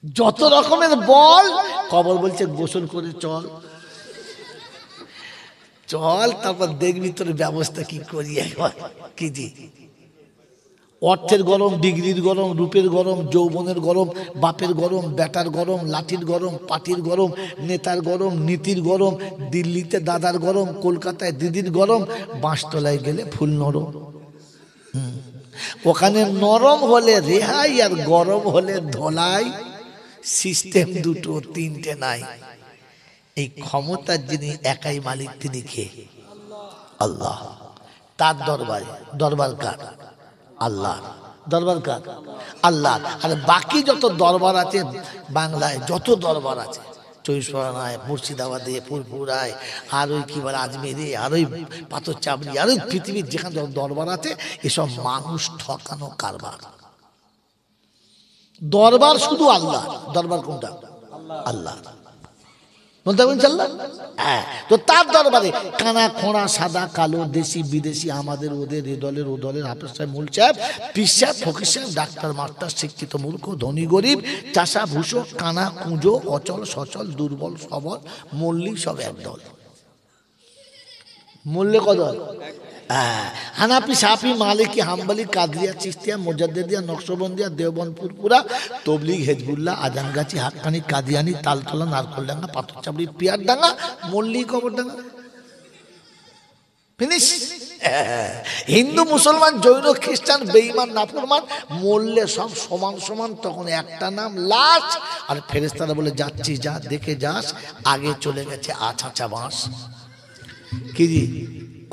Speaker 1: যত রকমের বল, খবর বলছে গোসল করে চল, চল, তারপর দেখবি তোর ব্যবস্থা কি করি। কি জি, অর্থের গরম, ডিগ্রির গরম, রূপের গরম, যৌবনের গরম, বাপের গরম, বেটার গরম, লাঠির গরম, পাটির গরম, নেতার গরম, নীতির গরম, দিল্লিতে দাদার গরম, কলকাতায় দিদির গরম, বাঁশতলায় গেলে ফুল নরম। ওখানে নরম হলে রেহাই, আর গরম হলে ধলাই। সিস্টেম দুটো, তিনটে নাই। এই ক্ষমতার যিনি একাই মালিক, তিনি কে? আল্লাহ। তার দরবারে, দরবার কার? আল্লাহ। দরবার কার? আল্লাহ। আর বাকি যত দরবার আছে বাংলায়, যত দরবার আছে, ২৪ মুর্শিদাবাদে, ফুরফুরায়, আর ওই কি বলে আজমেরে, আর ওই পাথর চাবড়ি, আর ওই পৃথিবীর যেখানে যত দরবার আছে, এসব মানুষ ঠকানো কারবার। দরবার শুধু আল্লাহ। দরবার কোনটা? আল্লাহ। বলতে পারবেন ইনশাআল্লাহ? হ্যাঁ। তো তার দরবারে কানা খোঁড়া, সাদা কালো, দেশি বিদেশি, আমাদের ওদের, এ দলের ও দলের, হাফেজ সাহেব, মূল সাহেব, পীর সাহেব, ফকির সাহেব, ডাক্তার মাস্টার, শিক্ষিত মূর্খ, ধনী গরিব, চাষা ভুষো, কানা কুঁজো, অচল সচল, দুর্বল সবল, মল্লিক, সব একদল। মূল্যে কদল? হানাফি, সাফি, মালিকি, হাম্বলি, কাদরিয়া, চিশতিয়া, মুজাদ্দিদিয়া, নকশবন্দিয়া, দেওবন্দ, ফুরফুরা, তবলিগ, হেজবুল্লাহ, আজানগাছি, হাক্কানি, কাদিয়ানি, তালতলা, নারকলডাঙ্গা, পাথরচাবড়ি, পিয়ারডাঙ্গা, মল্লিক, কবরডাঙ্গা, ফিনিশ। হিন্দু মুসলমান জৈন খ্রিস্টান বেঈমান নাফরমান মরলে সব সমান সমান, তখন একটা নাম লাশ। আর ফেরেশতারা বলে যাচ্ছি যা দেখে যাস, আগে চলে গেছে আছা বাঁশ। কি জি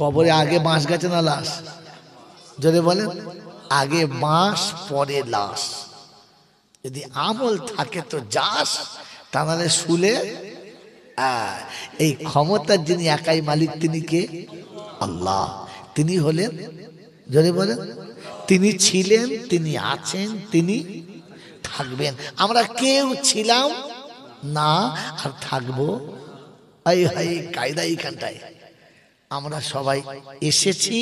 Speaker 1: কবরে আগে বাঁশ গেছে না লাশ? যদি বলেন আগে বাঁশ পরে লাশ। যদি আমল থাকে তো যাস, তা নাহলে শুলে। এই ক্ষমতার যিনি একাই মালিক, তিনি কে? আল্লাহ। তিনি হলেন, যদি বলেন তিনি ছিলেন, তিনি আছেন, তিনি থাকবেন। আমরা কেউ ছিলাম না আর থাকবো। কায়দা এইখানটায় আমরা সবাই এসেছি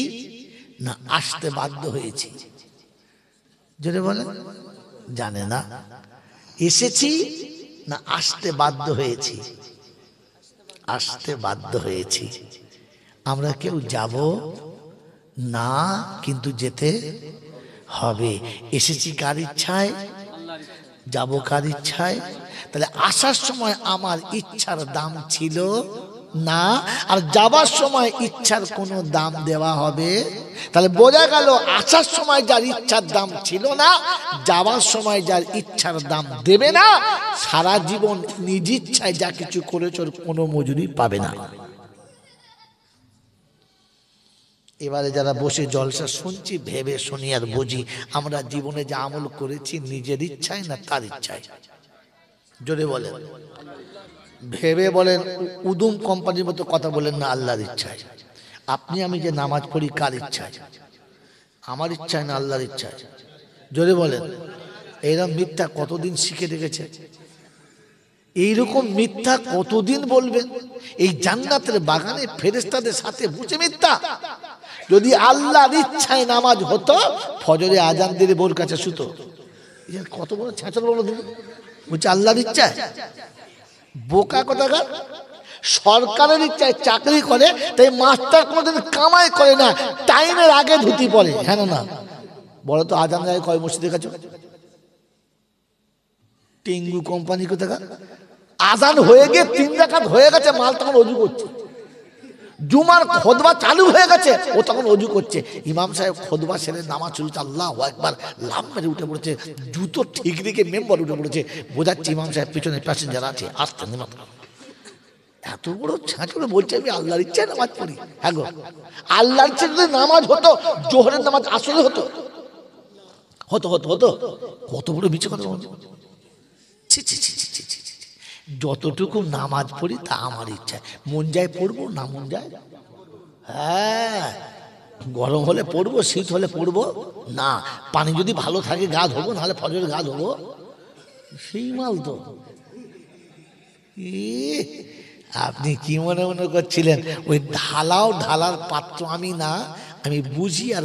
Speaker 1: না আসতে বাধ্য হয়েছি? যদি বলেন জানে না, এসেছি না আসতে বাধ্য হয়েছি? আসতে বাধ্য হয়েছি। আমরা কেউ যাব না, কিন্তু যেতে হবে। এসেছি কার ইচ্ছায়, যাব কার ইচ্ছায়? তাহলে আসার সময় আমার ইচ্ছার দাম ছিল না, আর যাবার সময় ইচ্ছার কোনো দাম দেওয়া হবে? তাহলে বোঝা গেল আসার সময় যার ইচ্ছার দাম ছিল না, যাবার সময় যার ইচ্ছার দাম দেবে না, সারা জীবন নিজ ইচ্ছায় যা কিছু করেছ কোনো মজুরি পাবে না। এবারে যারা বসে জলসা শুনছি, ভেবে শুনি আর বুঝি আমরা জীবনে যা আমল করেছি নিজের ইচ্ছায় না তার ইচ্ছায়? জোরে বলেন, ভেবে বলেন। উদুম কোম্পানির মতো কথা বলেন না, আল্লাহর ইচ্ছায়। আপনি আমি যে নামাজ পড়ি কার ইচ্ছায়? আমার ইচ্ছায় না আল্লাহর ইচ্ছায়? জোরে বলেন। এইরকম মিথ্যা কতদিন শিখে রেখেছে? এইরকম মিথ্যা কতদিন বলবেন? এই জান্নাতের বাগানে ফেরেশতাদের সাথে বসে মিথ্যা। যদি আল্লাহর ইচ্ছায় নামাজ হতো, ফজরে আজান দিলে বোর কাছে শুতো। কত বড় ছ্যাঁচড় বলো দিন, বলছে আল্লাহর ইচ্ছায়। বোকা কোথাকার। সরকারের ইচ্ছায় চাকরি করে, তাই মাস্টার কোনোদিন কামাই করে না, টাইমের আগে ধুতি পড়ে। হ্যাঁ না? বলো তো আজান যায় কয় মসজিদের কাছে? টিঙ্গু কোম্পানি কোথাকার। আজান হয়ে গিয়ে 3 রাকাত হয়ে গেছে, মাল তখন অজু করছে। জুমার খুতবা চালু হয়ে গেছে, ও তখন অজু করছে। ইমাম সাহেব খুতবা সেরে নামাজ শুরু, আল্লাহু আকবার, লাম মেরে উঠে পড়েছে, জুতো ঠিক রেখে মেম্বার উঠে পড়েছে। বোঝাচ্ছে ইমাম সাহেব পিছনে প্যাসেঞ্জার আছে, আসতে নেমত। এত বড় ছাঁচড়ে বলছে আমি আল্লাহর ইচ্ছায় নামাজ পড়ি। হ্যাঁ গো, আল্লাহর ইচ্ছায় যদি নামাজ হতো, জোহরের নামাজ আসলে হতো। হতো হতো হতো। কত বড় মিছে কথা বলছে। ছি ছি ছি ছি ছি ছি। যতটুকু নামাজ পড়ি তা আমার ইচ্ছায়, মন যায় পড়বো, না মন যায়। হ্যাঁ, গরম হলে পড়বো, শীত হলে পড়বো না। পানি যদি ভালো থাকে গা ধোবো, নাহলে ফজরে গা ধোবো। সেই মাল তো। আপনি কি মনে মনে করছিলেন ওই ঢালার পাত্র আমি না? আমি বুঝি আর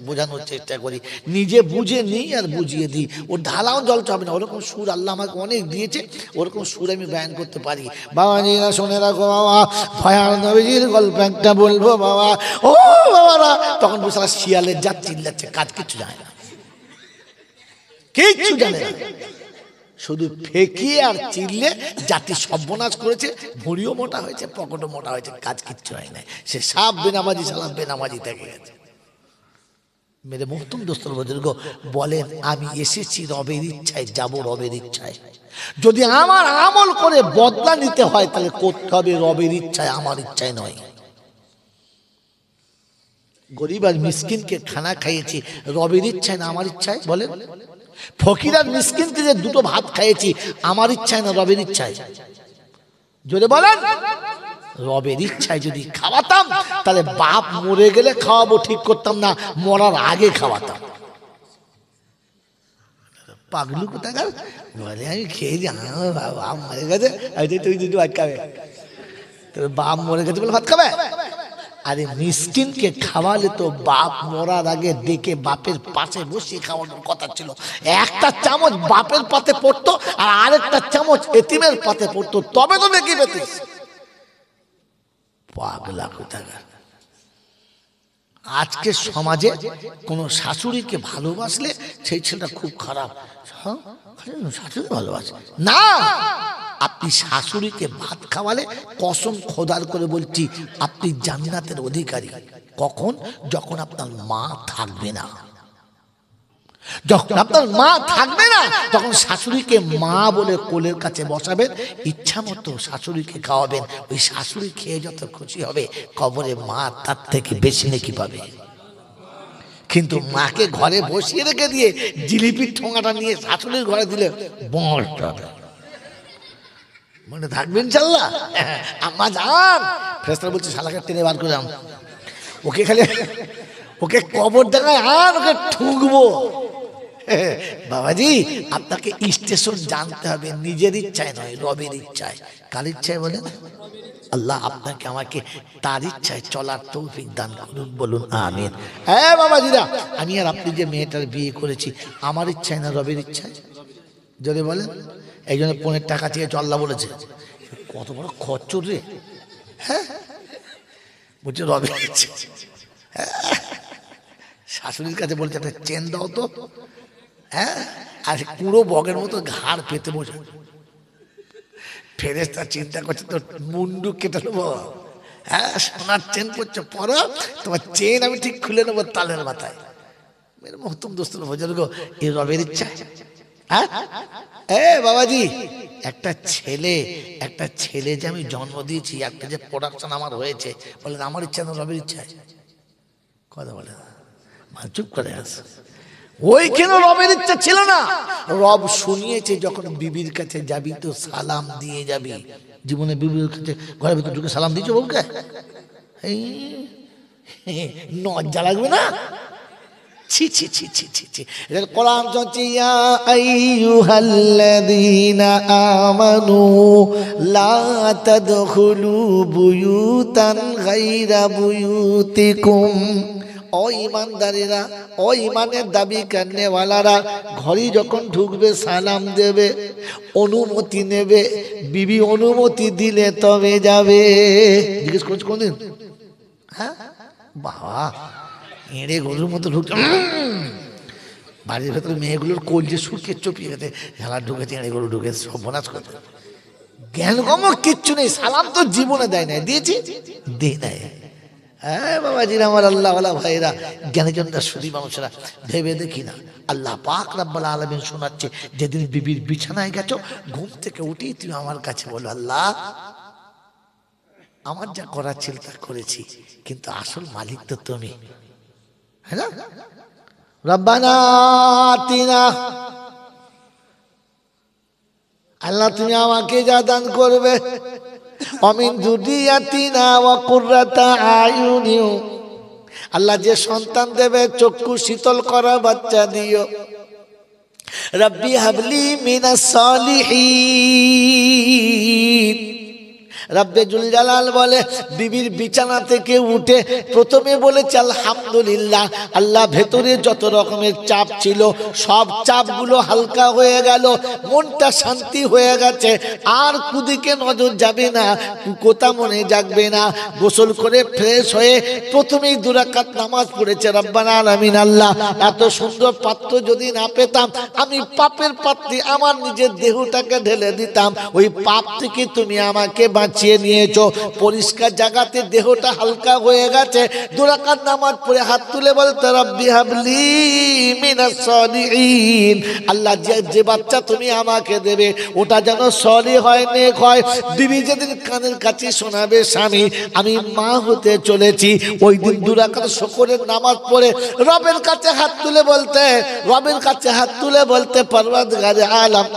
Speaker 1: বোঝানোর চেষ্টা করি, নিজে বুঝে নিই আর বুঝিয়ে দিই। ও ঢালাও জলটা হবে না, ওরকম সুর আল্লাহ আমাকে অনেক দিয়েছে, ওরকম সুর আমি বয়ান করতে পারি। বাবা নিরা শুনে রাখো বাবা, ভয়ার নবীজির গল্প একটা বলবো বাবা। ও বাবারা, তখন বসে শিয়ালের জাত চিল্লাচ্ছে, কাজ কিচ্ছু জানে না, কিচ্ছু জানে না, শুধু ফেঁকিয়ে আর চিল্লে জাতি সর্বনাশ করেছে। ভুঁড়িও মোটা হয়েছে, পকেটও মোটা হয়েছে, কাজ কিচ্ছু হয় না। সে সাপ বেনামাজি, সালাম বেনামাজি থেকে গেছে। মেরে মুহতম দোস্তর বুজুর্গ বলেন, আমি এসেছি রবের ইচ্ছায়, যাব রবের ইচ্ছায়। যদি আমার আমল করে বদলা নিতে হয়, তাহলে করতে হবে রবের ইচ্ছায়, আমার ইচ্ছায় নয়। গরিব আর মিসকিনকে খানা খাইয়েছি রবের ইচ্ছায় না আমার ইচ্ছায়? বলেন। ফকির আর মিসকিনকে যে দুটো ভাত খাইয়েছি আমার ইচ্ছায় না রবের ইচ্ছায়? জোরে বলেন। রবের ইচ্ছায় যদি খাওয়াতাম, তাহলে বাপ মরে গেলে খাওয়াবো ঠিক করতাম না, মরার আগে খাওয়াতাম। পাগলু কোথাকার বলে আমি খেয়ে যাই, বাপ মরে গেছে, তুই দুটো ভাত খাবে। বাপ মরে গেছে বলে ভাত খাবে? আরে মিসকিনকে খাওয়ালে তো বাপ মরার আগে ডেকে বাপের পাশে বসিয়ে খাওয়ানোর কথা ছিল। একটা চামচ বাপের পাতে পড়তো আর আরেকটা চামচ এতিমের পাতে পড়তো, তবে তো নাকি পেতিস। পাগলা কোথাকার। আজকে সমাজে কোন শাশুড়িকে ভালোবাসলে সেই ছেলেটা খুব খারাপ। শাশুড়ি ভালোবাসে না, আপনি শাশুড়িকে ভাত খাওয়ালে কসম খোদার করে বলছি আপনি জান্নাতের অধিকারী। কখন? যখন আপনার মা থাকবে না। যখন আপনার মা থাকবে না তখন শাশুড়িকে মা বলে কোলের কাছে বসাবেন, ইচ্ছা মতো শাশুড়িকে খাওয়াবেন। ওই শাশুড়ি খেয়ে যত খুশি হবে, কবরে মা তার থেকে বেশি নেকি পাবে। কিন্তু মাকে ঘরে বসিয়ে রেখে দিয়ে জিলিপির ঠোঙাটা নিয়ে শাশুড়ির ঘরে দিলে বড়টা মনে থাকবেন ইনশাআল্লাহ। আম্মা জান, ফেরেশতারা বলছে শালাকে টেনে বার করে আন, ওকে খালি ওকে কবর দেখায় আর ওকে ঠুকবো। বাবাজি, আপনাকে স্টেশন জানতে হবে, নিজের ইচ্ছায় নয়, রবের ইচ্ছায়। কার ইচ্ছায় বলেন? আল্লাহ আপনাকে আমাকে তার ইচ্ছায় চলার তৌফিক দান করুন, বলুন আমিন। হ্যাঁ বাবাজিরা, আমি আর আপনি যে মেয়েটার বিয়ে করেছি আমার ইচ্ছায় না রবের ইচ্ছায়? যদি বলেন এই জন্য 15 টাকা চেয়ে আল্লাহ বলেছে। কত বড় খচ্চর রে! হ্যাঁ বলছে রবের ইচ্ছা। শাশুড়ির কাছে বলছে একটা চেন দাও তো। হ্যাঁ, আর পুরো বগের মতো ঘাড় পেতে বসে। ফেরেশতা চিন্তা করছে তো মুন্ডু কেটে নেবো। হ্যাঁ, সোনার চেন পড়ছে, পরো তোমার চেন আমি ঠিক খুলে নেবো তালের মাথায়। মেরে মহতুম দোস্ত বুজুর্গ, এই রবের ইচ্ছা। হ্যাঁ বাবাজি, একটা ছেলে যে আমি জন্ম দিয়েছি, একটা যে প্রোডাকশন আমার হয়েছে, বলেন আমার ইচ্ছা না রবের ইচ্ছায়? কথা বলে না, চুপ করে আছে। ওইখানে রবের ইচ্ছা ছিল না। রব শুনিয়েছে যখন বিবির কাছে যাবি তো সালাম দিয়ে যাবি। জীবনে বিবির কাছে ঘরের ভিতরে ঢুকে সালাম দিয়েছো বউকে? লজ্জা লাগবে না? ছি ছি ছি ছি ছি ছি। এটা কোরআন চলছে, ইয়া আইয়ুহাল্লাযীনা আমানু লা তাদখুলু বুয়ুতান গায়রা বুয়ুতিকুম। ও ইমানদারেরা, ও ইমানের দাবি করনেওয়ালারা, ঘরে যখন ঢুকবে সালাম দেবে, অনুমতি নেবে। বিবি অনুমতি দিলে তবে যাবে। জিজ্ঞেস করছো কোনদিন? হ্যাঁ বাবা, এড়ে গরুর মতো ঢুকছে। বাড়ির ভেতরে মেয়েগুলোর কলজে শুকিয়ে চপিয়ে গেছে, ঝালা ঢুকেছে, এড়ে গরু ঢুকেছে, সব বোনাস করতে। জ্ঞান কম কিচ্ছু নেই, সালাম তো জীবনে দেয় নাই, দিয়েছি দিই নাই। হ্যাঁ বাবাজিরা, আমার আল্লাহওয়ালা ভাইরা, জ্ঞানীজনরা, সুধী মানুষেরা, ভেবে দেখি না আল্লাহ পাক রব্বুল আলামিন শোনাচ্ছে, যেদিন বিবির বিছানায় গেছো, ঘুম থেকে উঠেই তুমি আমার কাছে বলো, আল্লাহ আমার যা করার ছিল তা করেছি, কিন্তু আসল মালিক তো তুমি। হ্যাঁ না? রব্বানা আতিনা, আল্লাহ তুমি আমাকে যা দান করবে, অমিন যুররিয়াতিনা ওয়া কুররাতা আয়ুনিউ, আল্লাহ যে সন্তান দেবে চক্ষু শীতল করা বাচ্চা দিও। রব্বি হাবলি মিনাস সালিহিন। রব্বে জুল জালাল বলে, বিবির বিছানা থেকে উঠে প্রথমে বলেছে আলহামদুলিল্লাহ। আল্লাহ ভেতরে যত রকমের চাপ ছিল সব চাপগুলো হালকা হয়ে গেল, মনটা শান্তি হয়ে গেছে, আর কুদিকে নজর যাবে না, কুকোতা মনে জাগবে না। গোসল করে ফ্রেশ হয়ে প্রথমেই 2 রাকাত নামাজ পড়েছে। রব্বানা আলামিন, আল্লাহ এত সুন্দর পাত্র যদি না পেতাম, আমি পাপের পাত্রে আমার নিজের দেহটাকে ঢেলে দিতাম। ওই পাপ থেকে তুমি আমাকে বাঁচিয়ে নিয়েছো। পরিষ্কার জায়গাতে দেহটা হালকা হয়ে গেছে। 2 রাকাত নামাজ পড়ে হাত তুলে বলতে, রব্বি হাবলি মিনাস সালিহিন। আল্লাহ যে বাচ্চা তুমি আমাকে দেবে ওটা যেন সলিহ হয়, নেক হয়। বিবি যেদিন কানের কাছে শোনাবে, স্বামী আমি মা হতে চলেছি, ওই দিন 2 রাকাত শুকরের নামাজ পড়ে রবের কাছে হাত তুলে বলতে, পরওয়ারদিগারে আলম,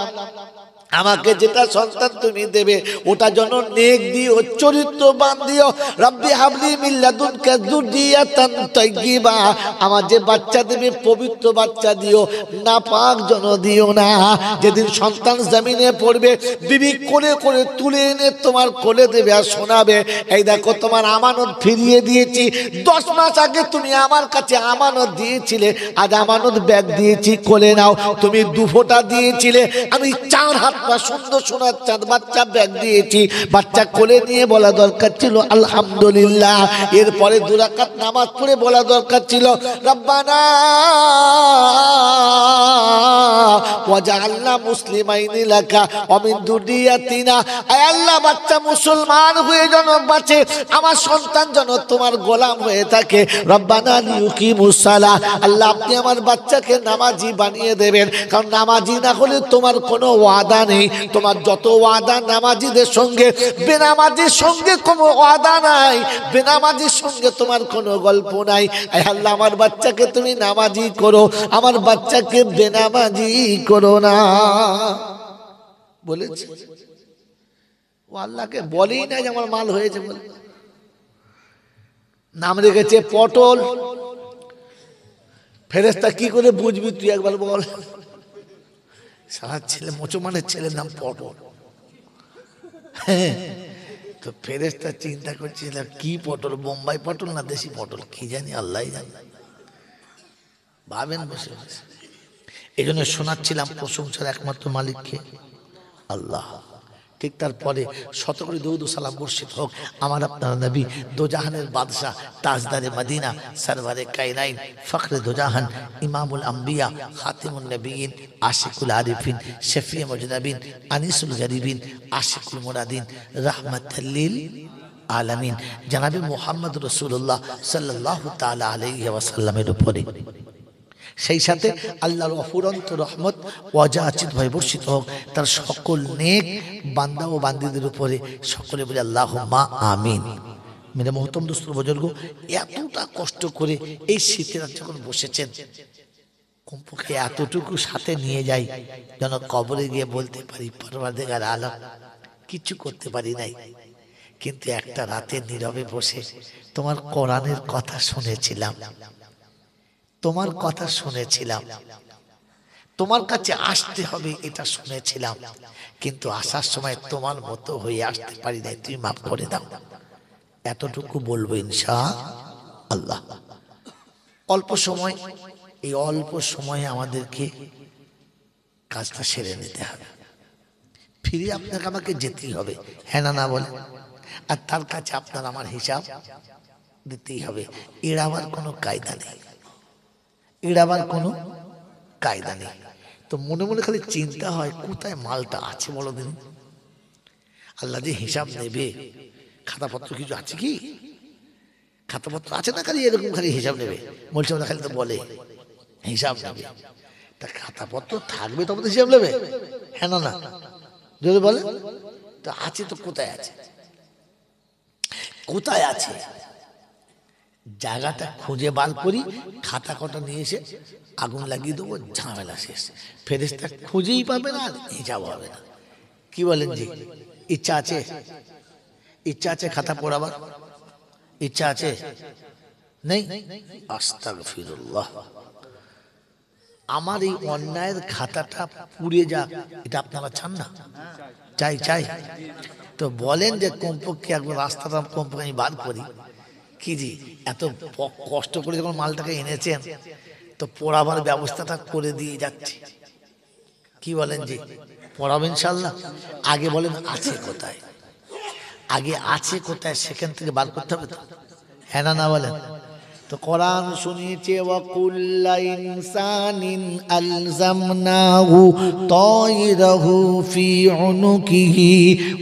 Speaker 1: আমাকে যেটা সন্তান তুমি দেবে ওটা যেন নেক দিও, চরিত্রবান দিও। রব্বি হাবলি মিন লাদুনকা যুররিয়াতান তাইয়্যিবা, আমার যে বাচ্চা দেবে পবিত্র বাচ্চা দিও, নাপাক যেন দিও না। যেদিন সন্তান জমিনে পড়বে, বিবি কোলে করে তুলে এনে তোমার কোলে দেবে আর শোনাবে, এই দেখো তোমার আমানত ফিরিয়ে দিয়েছি। 10 মাস আগে তুমি আমার কাছে আমানত দিয়েছিলে, আজ আমানত ব্যাগ দিয়েছি, কোলে নাও। তুমি 2 ফোঁটা দিয়েছিলে, আমি 4 হাত সুন্দর সোনার চাঁদ বাচ্চা ব্যাগ দিয়েছি। বাচ্চা কোলে নিয়ে বলা দরকার ছিল আলহামদুলিল্লাহ। এরপরে 2 রাকাত নামাজ পড়ে বলা দরকার ছিল, রব্বানা ওয়াজআলনা মুসলিমাইনি লাকা ওয়া মিন যুররিয়াতিনা, আয় আল্লাহ বাচ্চা মুসলমান হয়ে যেন বাঁচে, আমার সন্তান যেন তোমার গোলাম হয়ে থাকে। রব্বানা লিয়ুকিমুস সালাহ, আল্লাহ আপনি আমার বাচ্চাকে নামাজি বানিয়ে দেবেন, কারণ নামাজি না হলে তোমার কোনো ওয়াদা নেই। তোমার যত ওয়াদা নামাজিদের সঙ্গে, বেনামাজির সঙ্গে কোনো ওয়াদা নাই, বেনামাজির সঙ্গে তোমার কোনো গল্প নাই। আয় আল্লাহ আমার বাচ্চাকে তুমি নামাজি করো, আমার বাচ্চাকে বেনামাজি করো না বলেছে। ও আল্লাহকে বলেই না যে আমার মাল হয়েছে বলে। নাম রেখেছে পটল। ফেরেশতা কি করে বুঝবি তুই একবার বল? সারা ছেলে মুসলমানের ছেলের নাম পটল। তো ফেরেশতা চিন্তা করছিল কি পটল, বোম্বাই পটল না দেশি পটল, কি জানি আল্লাহই জানে, ভাবেন বসে বসে। এই জন্য শোনাচ্ছিলাম প্রশংসার একমাত্র মালিককে আল্লাহ। ঠিক তারপরে শত করে দরুদ ও সালাম বর্ষিত হোক আমার আপনার নবী, দোজাহানের বাদশাহ, তাজদারে মদিনা, সরওয়ারে কায়নাইন, ফখরে দোজাহান, ইমামুল আম্বিয়া, খাতিমুন নবিয়িন, আশিকুল আরিফিন, শফিয়ে মুজনবিন, আনিসুল গরিবিন, আশিকুল মুরাদিন, রাহমাতাল লিল আলামিন জনাবে মুহাম্মদ রাসূলুল্লাহ সাল্লাল্লাহু তাআলা আলাইহি ওয়াসাল্লামের উপরে, সেই সাথে আল্লাহর অফুরন্ত রহমত ওয়াজাচিত ভাবে বর্ষিত হোক তার সকল নেক বান্দা ও বান্দীদের উপরে। সকলে বলে আল্লাহুম্মা আমিন। মেরে মহতরম দোস্ত বুজুর্গ, এতটা কষ্ট করে এই শীতের যখন বসেছেন, কমপক্ষে এতটুকু সাথে নিয়ে যাই যেন কবরে গিয়ে বলতে পারি পরওয়ারদিগার আলম কিছু করতে পারি নাই, কিন্তু একটা রাতে নীরবে বসে তোমার কোরআনের কথা শুনেছিলাম, তোমার কথা শুনেছিলাম, তোমার কাছে আসতে হবে এটা শুনেছিলাম, কিন্তু আসার সময় তোমার মতো হয়ে আসতে পারি নাই, তুমি মাফ করে দাও। এতটুকু বলবো ইনশাআল্লাহ। অল্প সময়, এই অল্প সময়ে আমাদেরকে কাজটা সেরে নিতে হবে, ফিরে আপনাকে আমাকে যেতেই হবে, হ্যাঁ না না বলে, আর তার কাছে আপনার আমার হিসাব দিতেই হবে। এড়াবার কোনো কায়দা নেই, এড়াবার কোনো কায়দা নেই। তো মনে মনে খালি চিন্তা হয় কোথায় মালটা আছে বলো দিন, আল্লাহ যে হিসাব নেবে, খাতাপত্র কিছু আছে কি? খাতাপত্র আছে না, খালি এরকম খালি হিসাব নেবে বলছে, ওরা খালি তো বলে হিসাব নেবে, তা খাতাপত্র থাকবে তবে তো হিসাব নেবে, হ্যাঁ না না যদি বলে তো আছে, তো কোথায় আছে, কোথায় আছে জায়গাটা খুঁজে বার করি, খাতা কটা নিয়ে এসে আগুন লাগিয়ে দেবো, ঝামেলা শেষ। ফেরেশতা খুঁজেই পাবে না, হিসাব হবে না। কি বলেন জি? ইচ্ছা আছে? ইচ্ছা আছে খাতা পড়াবার? ইচ্ছা আছে? নেই? আস্তাগফিরুল্লাহ। আমার এই অন্যায়ের খাতাটা পুড়ে যাক, এটা আপনারা চান না? চাই চাই। তো বলেন যে কমপক্ষে একবার রাস্তাটা কমপক্ষে আমি বার করি। কি জি এত কষ্ট করে যখন মালটাকে এনেছেন, তো পড়াবার ব্যবস্থাটা করে দিয়ে যাচ্ছি। কি বলেন জি? পড়াবেন ইনশাআল্লাহ? আগে বলেন আছে কোথায়, আগে আছে কোথায় সেখান থেকে বার করতে হবে তো, হ্যাঁ না না বলেন? তো কোরআন শুনিয়েছে ওয়াকুল্লা ইনসানিন আলজামনাহু তায়রাহু ফি উনুকিহি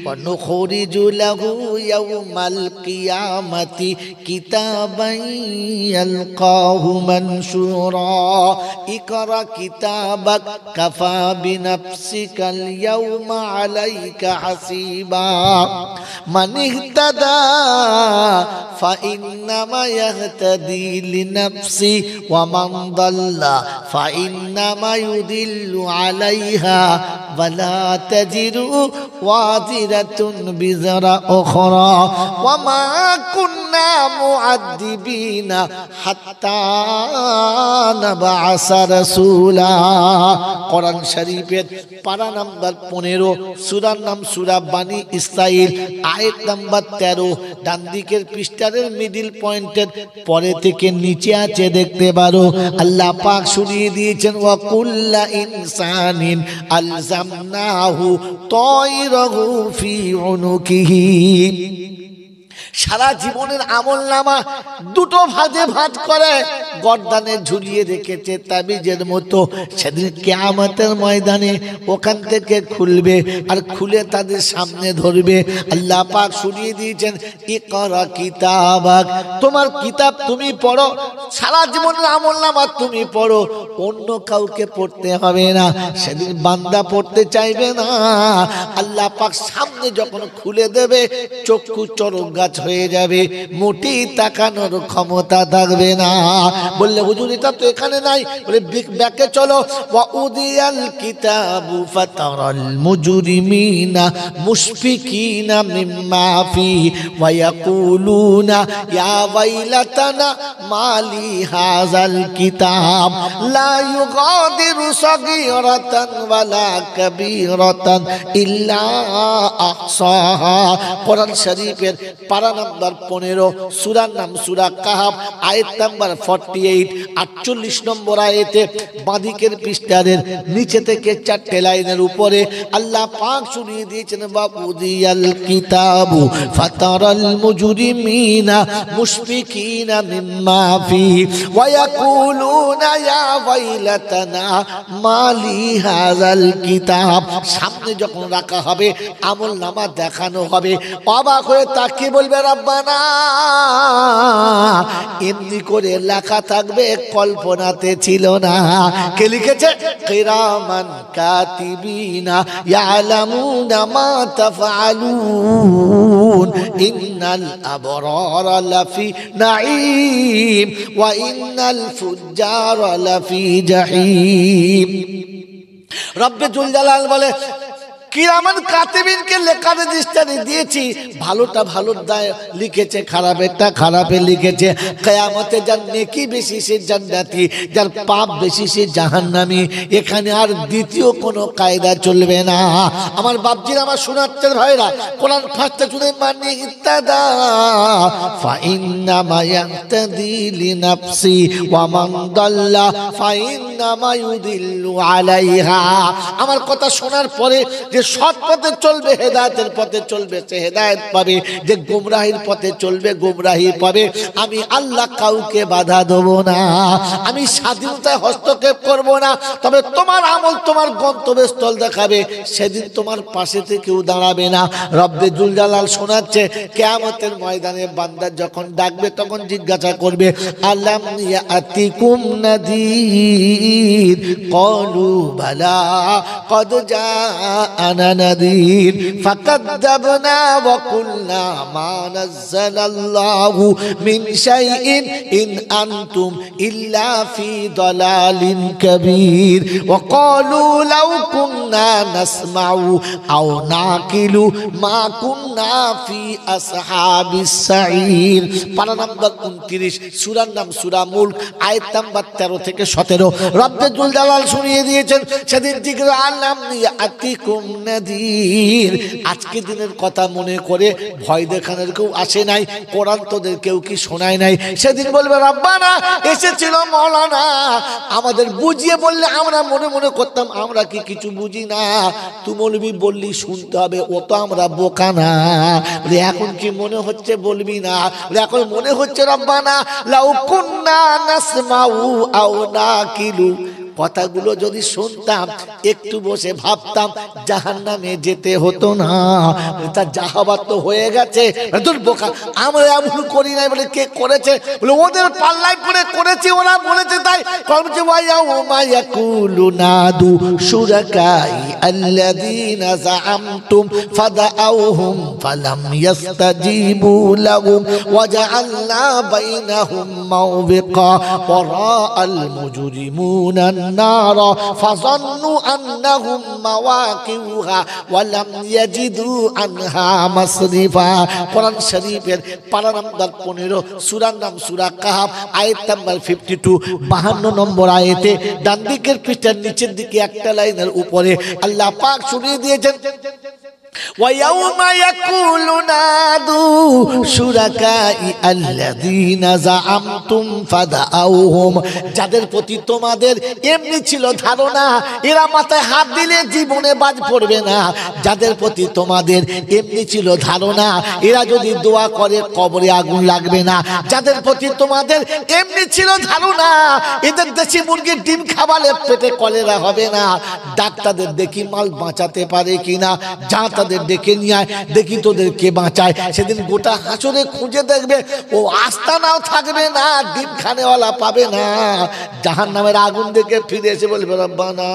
Speaker 1: ওয়া নুখরিজু লাহু ইয়াওমাল কিয়ামাতি কিতাবান ইয়ালকাহু মানশুরা ইকরা কিতাবাক কাফা বিনাফসিকাল ইয়াওমা আলাইকা হাসিবা মান ইহতাদা ফাইন্নামা ইয়াহতাদি লিনাফসি ওয়া মান দাল্লা ফাইন্নামা ইউদিল্লু আলাইহা ওয়া লা তাজিরু ওয়াজিরাতুন বিজরা উখরা ওয়া মা কুন্না মুআদ্দিবিনা হাত্তা নাবআসা রাসূলা। কোরআন শরীফের পারা নাম্বার 15, সূরার নাম সূরা বানী ইসরাইল, আয়াত নাম্বার 13, ডান দিকের পৃষ্ঠার মিডিল পয়েন্টের পরে থেকে নিচে আছে দেখতে পারো। আল্লাহ পাক শুনিয়ে দিয়েছেন ওয়াকুল্লা ইনসানিন আলজামনাহু তায়রাহু ফি উনুকিহি। সারা জীবনের আমলনামা দুটো ভাগে ভাগ করে গর্দানে ঝুলিয়ে রেখেছে তাবিজের মতো। সেদিন কিয়ামতের ময়দানে ওখান থেকে খুলবে আর খুলে তাদের সামনে ধরবে। আল্লাহ পাক শুনিয়ে দিয়েছেন, ইকরা কিতাবাক, তোমার কিতাব তুমি পড়ো, সারা জীবনের আমলনামা তুমি পড়ো, অন্য কাউকে পড়তে হবে না। সেদিন বান্দা পড়তে চাইবে না। আল্লাহ পাক সামনে যখন খুলে দেবে চক্ষু চরক গাছ হয়ে যাবে, মোটি তাকানোর ক্ষমতা থাকবে না। বললে হুজুর এটা তো এখানে নাই, বলে ব্যাকে চলো। ওয়া উদিয়াল কিতাবু ফাতারাল মুজরিমিনা মুশফিকিনা মিম্মা ফি ওয়া ইয়াকুলুনা ইয়া ওয়াইলাতানা মালি হাযাল কিতাব লা ইউগাদিরু সাগীরাতান ওয়ালা কাবীরাতান ইল্লা আহসাহা। কোরআন শরীফের পারা নাম্বার 15, সূরার নাম সূরা কাহাফ, আয়াত নাম্বার 48, 48 নম্বর আয়াতে বাঁদিকের পৃষ্ঠার নিচে থেকে 4টে লাইনের উপরে আল্লাহ পাক শুনিয়ে দিয়েছেন, বাবুদিয়াল কিতাবু ফাতারাল মুজরিমিনা মুশফিকিনা মিম্মা ফি ওয়া ইয়াকুলুনা ইয়া ওয়াইলাতানা মালি হাযাল কিতাব। সামনে যখন রাখা হবে, আমলনামা দেখানো হবে, অবাক হয়ে তাকিয়ে বলবে, রব্বানা, এমনি করে লেখা থাকবে কল্পনাতে ছিল না। কে লিখেছে? কিরামান কাতিবিনা ইয়ালামুনা মা তাফআলুন ইন্নাল আবরারা লাফি নাঈম ওয়া ইন্নাল ফুজ্জারা লাফি জাহিম। রব্বে জুল জালাল বলে, কিরামান কাতিবিনকে লেখার দৃষ্টানি দিয়েছি, ভালোটা ভালোর দায় লিখেছে, খারাপেরটা খারাপে লিখেছে। কিয়ামতে যার নেকি বেশি সে জান্নাতি, যার পাপ বেশি সে জাহান্নামী। এখানে আর দ্বিতীয় কোনো কায়দা চলবে না। আমার বাপজিরা, আমার শোনাচ্ছেন ভাইরা, কোরআন ফার্স্টে শুনে মানি ইত্তাদা ফাইন্নামা ইয়াহতাদি লিনাফসি ওয়া মান দাল্লা ফাইন্নামা ইউদিল্লু আলাইহা। আমার কথা শোনার পরে যে সৎ পথে চলবে, হেদায়েতের পথে চলবে, সে হেদায়েত পাবে। যে গুমরাহির পথে চলবে, গুমরাহি পাবে। আমি আল্লাহ কাউকে বাধা দেব না, আমি স্বাধীনতায় হস্তক্ষেপ করব না। তবে তোমার আমল তোমার গন্তব্যস্থল দেখাবে, সেদিন তোমার পাশে থেকে কেউ দাঁড়াবে না। রব্বে জুল জালাল শোনাচ্ছে, কিয়ামতের ময়দানে বান্দা যখন ডাকবে তখন জিজ্ঞাসা করবে, আলাম ইয়াতিকুম নাযীর ক্বালু বালা ক্বাদ জাআনা নাযীর ফাকাযযাবনা ওয়া কুলনা মা নাযালাল্লাহু মিন শাইইন ইন আনতুম ইল্লা ফি দালালিন কাবীর ওয়া ক্বালু লাউ কুননা নাসমাউ আও নাকিলু মা কুননা ফি আসহাবিস সাঈর। পারা নাম্বার 29, সূরার নাম সূরা মুলক, আয়াত নাম্বার 13 থেকে 17। রব্বে জুল জালাল শুনিয়ে দিয়েছেন, সেদিন জিজ্ঞাসা আলাম ইয়াতিকুম নাযীর। আজকে দিনের কথা মনে করে ভয় দেখানোর কেউ আসে নাই, কোরআন তোদের কেউ কি শোনায় নাই। সেদিন বলবে, রব্বানা, এসেছিল মাওলানা, আমাদের বুঝিয়ে বললে আমরা মনে মনে করতাম আমরা কি কিছু বুঝি না। তুই মৌলবি বললি শুনতে হবে, ও তো আমরা বোকা না। এখন কি মনে হচ্ছে বলবি না? এখন মনে হচ্ছে, রব্বানা লাউ কুন্না নাসমাউ আও নাকিলু, কথাগুলো যদি শুনতাম, একটু বসে ভাবতাম, জাহান্নামে যেতে হতো না। তা জাহাবাত তো হয়ে গেছে। তোর বোকা, আমরা এমন করি নাই বলে কে করেছে? বলে ওদের পাল্লায় পড়ে করেছি, ওরা বলেছে তাই। কলমছে ওয়ায়াউমা ইয়াকুলুনাদু শুরাকাই আল্লাযীনা যাআমতুম ফাদাউহুম ফালাম ইস্তাজিবু লাহুম ওয়াজআলনা বাইনাহুম মাওবিকা ওয়ারাআল মুজরিমুনা النار فظنوا أنهم مواقعها ولم يجدوا عنها مصرفا। কোরআন শরীফের পারা নাম্বার 15, সূরার নাম সূরা কাহাফ, আয়াত নাম্বার 52, 52 নম্বর আয়াতে ডান দিকের পৃষ্ঠার নিচের দিকে একটা লাইনের উপরে আল্লাহ পাক শুনিয়ে দিয়েছেন, ويوم يقول نادوا شركاء الذين زعمتم فدعوهم, যাদের প্রতি তোমাদের এমনি ছিল ধারণা এরা মাথায় হাত দিলে জীবনে বাজ পড়বে না, যাদের প্রতি তোমাদের এমনি ছিল ধারণা এরা যদি দোয়া করে কবরে আগুন লাগবে না, যাদের প্রতি তোমাদের এমনি ছিল ধারণা এদের দেশি মুরগির ডিম খাওয়ালে পেটে কলেরা হবে না, ডাক্তারদের দেখি মাল বাঁচাতে পারে কিনা, যা তাদের ডেকে নিয়ে আয় দেখি তোদেরকে বাঁচায়, সেদিন গোটা হাসরে খুঁজে দেখবে ও আস্তানাও থাকবে না, ডিম খানেওয়ালা পাবে না, জাহান্নামের আগুন দেখে ফিরে এসে বলবে রব্বানা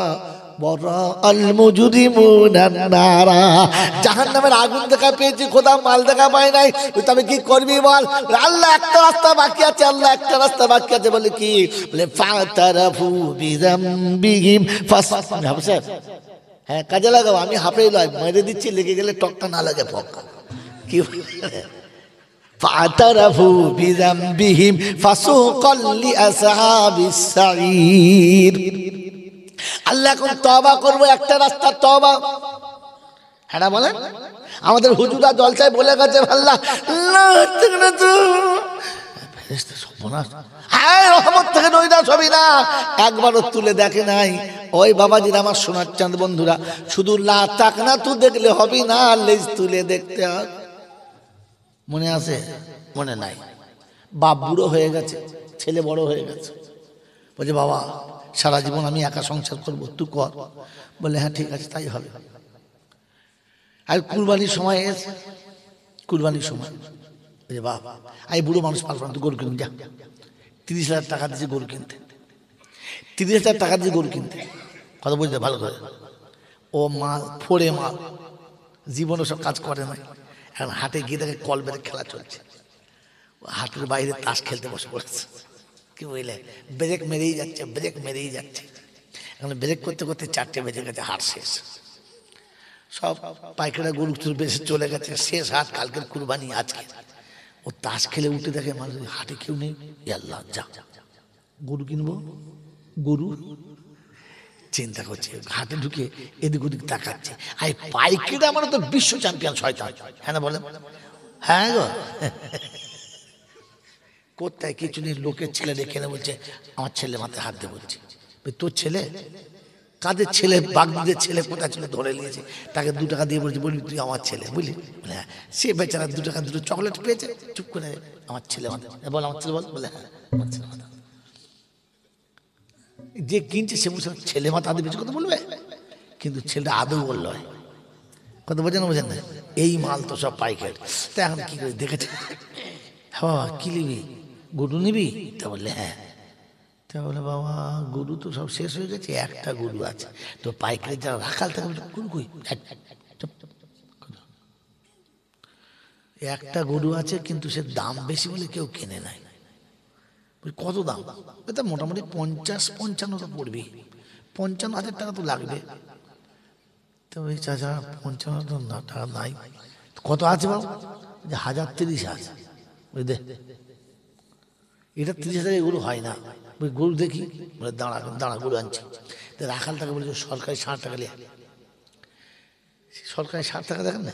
Speaker 1: জাহান্নামের আগুন দেখা পেয়েছি, খোদা মাল দেখা পাই নাই, তবে কি করবি বল? আল্লাহ একটা রাস্তা বাকি আছে, আল্লাহ একটা রাস্তা বাকি আছে, বলে কি? বলে ফাতারাফু বিযামবিহিম হ্যাঁ কাজে লাগাও, আমি হাফে লয় মেরে দিচ্ছি, লেগে গেলে টকটা না লাগে ফক্কা কি ফাতারাফু বিযামবিহিম ফাসুকাল লিআসহাবিস সাঈর। আল্লাহ এখন তওবা করবো, একটা রাস্তা তওবা। হ্যাঁ বলেন, আমাদের হুজুরা জলসায় বলে গেছে আল্লাহ হ্যাঁ রহমত থেকে নৈরাশ হবি না, একবারও তুলে দেখে নাই। ওই বাবাজির আমার সোনার চাঁদ বন্ধুরা, শুধু লা তাকনা তু দেখলে হবে না, লেজ তুলে দেখতে হবে। মনে আছে? মনে নাই। বাপ বুড়ো হয়ে গেছে, ছেলে বড় হয়ে গেছে, বলছে বাবা সারা জীবন আমি একা সংসার করবো, তুই কর। বলে হ্যাঁ ঠিক আছে তাই হবে। আর কুরবানির সময় এসে, কুরবানির সময় বাবা আমি বুড়ো মানুষ পারবো না, তুই গরু কিনতে যা। 30,000 টাকা দিয়েছে গরু কিনতে, 30,000 টাকা দিয়ে গরু কিনতে। কথা বুঝতে ভালো করে, ও মাল ফোড়ে মাল, জীবনে সব কাজ করে না। এখন হাটে গিয়ে দেখে কল বেড়ে খেলা চলছে, হাটের বাইরে তাস খেলতে বসে পড়েছে। কি বুঝলে, ব্রেক মেরেই যাচ্ছে, ব্রেক মেরেই যাচ্ছে। এখন ব্রেক করতে করতে 4টে বেজে গেছে, হাট শেষ। সব পাইকারা গরু বেশি চলে গেছে, শেষ হাট, কালকের কুরবানি আজকে। ও তাস খেলে উঠে দেখে মানুষ হাটে কেউ নেই, আল্লাহ যা গরু কিনবো, গরু চিন্তা করছে, হাটে ঢুকে এদিক ওদিক তাকাচ্ছে। আর পাইকারা মানে তো বিশ্ব চ্যাম্পিয়ন শয়তান, হ্যাঁ না বলেন? হ্যাঁ গো, কোথায় কিছু নেই, লোকের ছেলে রেখে না, বলছে আমার ছেলে মাথায় হাত দিয়ে বলছে তোর ছেলে? কাদের ছেলে? বাগদিদের ছেলে কোথায় ছিল, ধরে নিয়েছে, তাকে 2 টাকা দিয়ে বলছে বলবি তুই আমার ছেলে, বুঝলি? বলে হ্যাঁ। সে বেচারা 2 টাকা 2টো চকলেট পেয়েছে, চুপ করে আমার ছেলে মাথা বল, আমার ছেলে বল, বলে হ্যাঁ আমার ছেলে মাথা। যে কিনছে সে বলছে ছেলে মাথা আদৌ বেশি কথা বলবে, কিন্তু ছেলেটা আদৌ বলল কথা বোঝেন বোঝেন না, এই মাল তো সব পাইকারি। তা এখন কি করে দেখেছে, হ্যাঁ কি নিবি, গরু নিবি? তা বললে হ্যাঁ। তা বলে বাবা গরু তো সব শেষ হয়ে গেছে, একটা গরু আছে, তো পাইকারি যারা রাখাল থাকে গরু কই, একটা গরু আছে কিন্তু সে দাম বেশি বলে কেউ কেনে নাই। কত দাম? এটা মোটামুটি 50-55 তো পড়বি, 55,000 টাকা তো লাগবে। তো ওই চাচা 55 টাকা নাই, কত আছে বাবু? 1,030 আছে। ওই দে, এটা 30,000 গরু হয় না। ওই গরু দেখি, বলে দাঁড়া দাঁড়া গরু আনছি। তো রাখাল টাকা বলছে সরকারি 60 টাকা লিয়া, সরকারি 60 টাকা দেখেন না,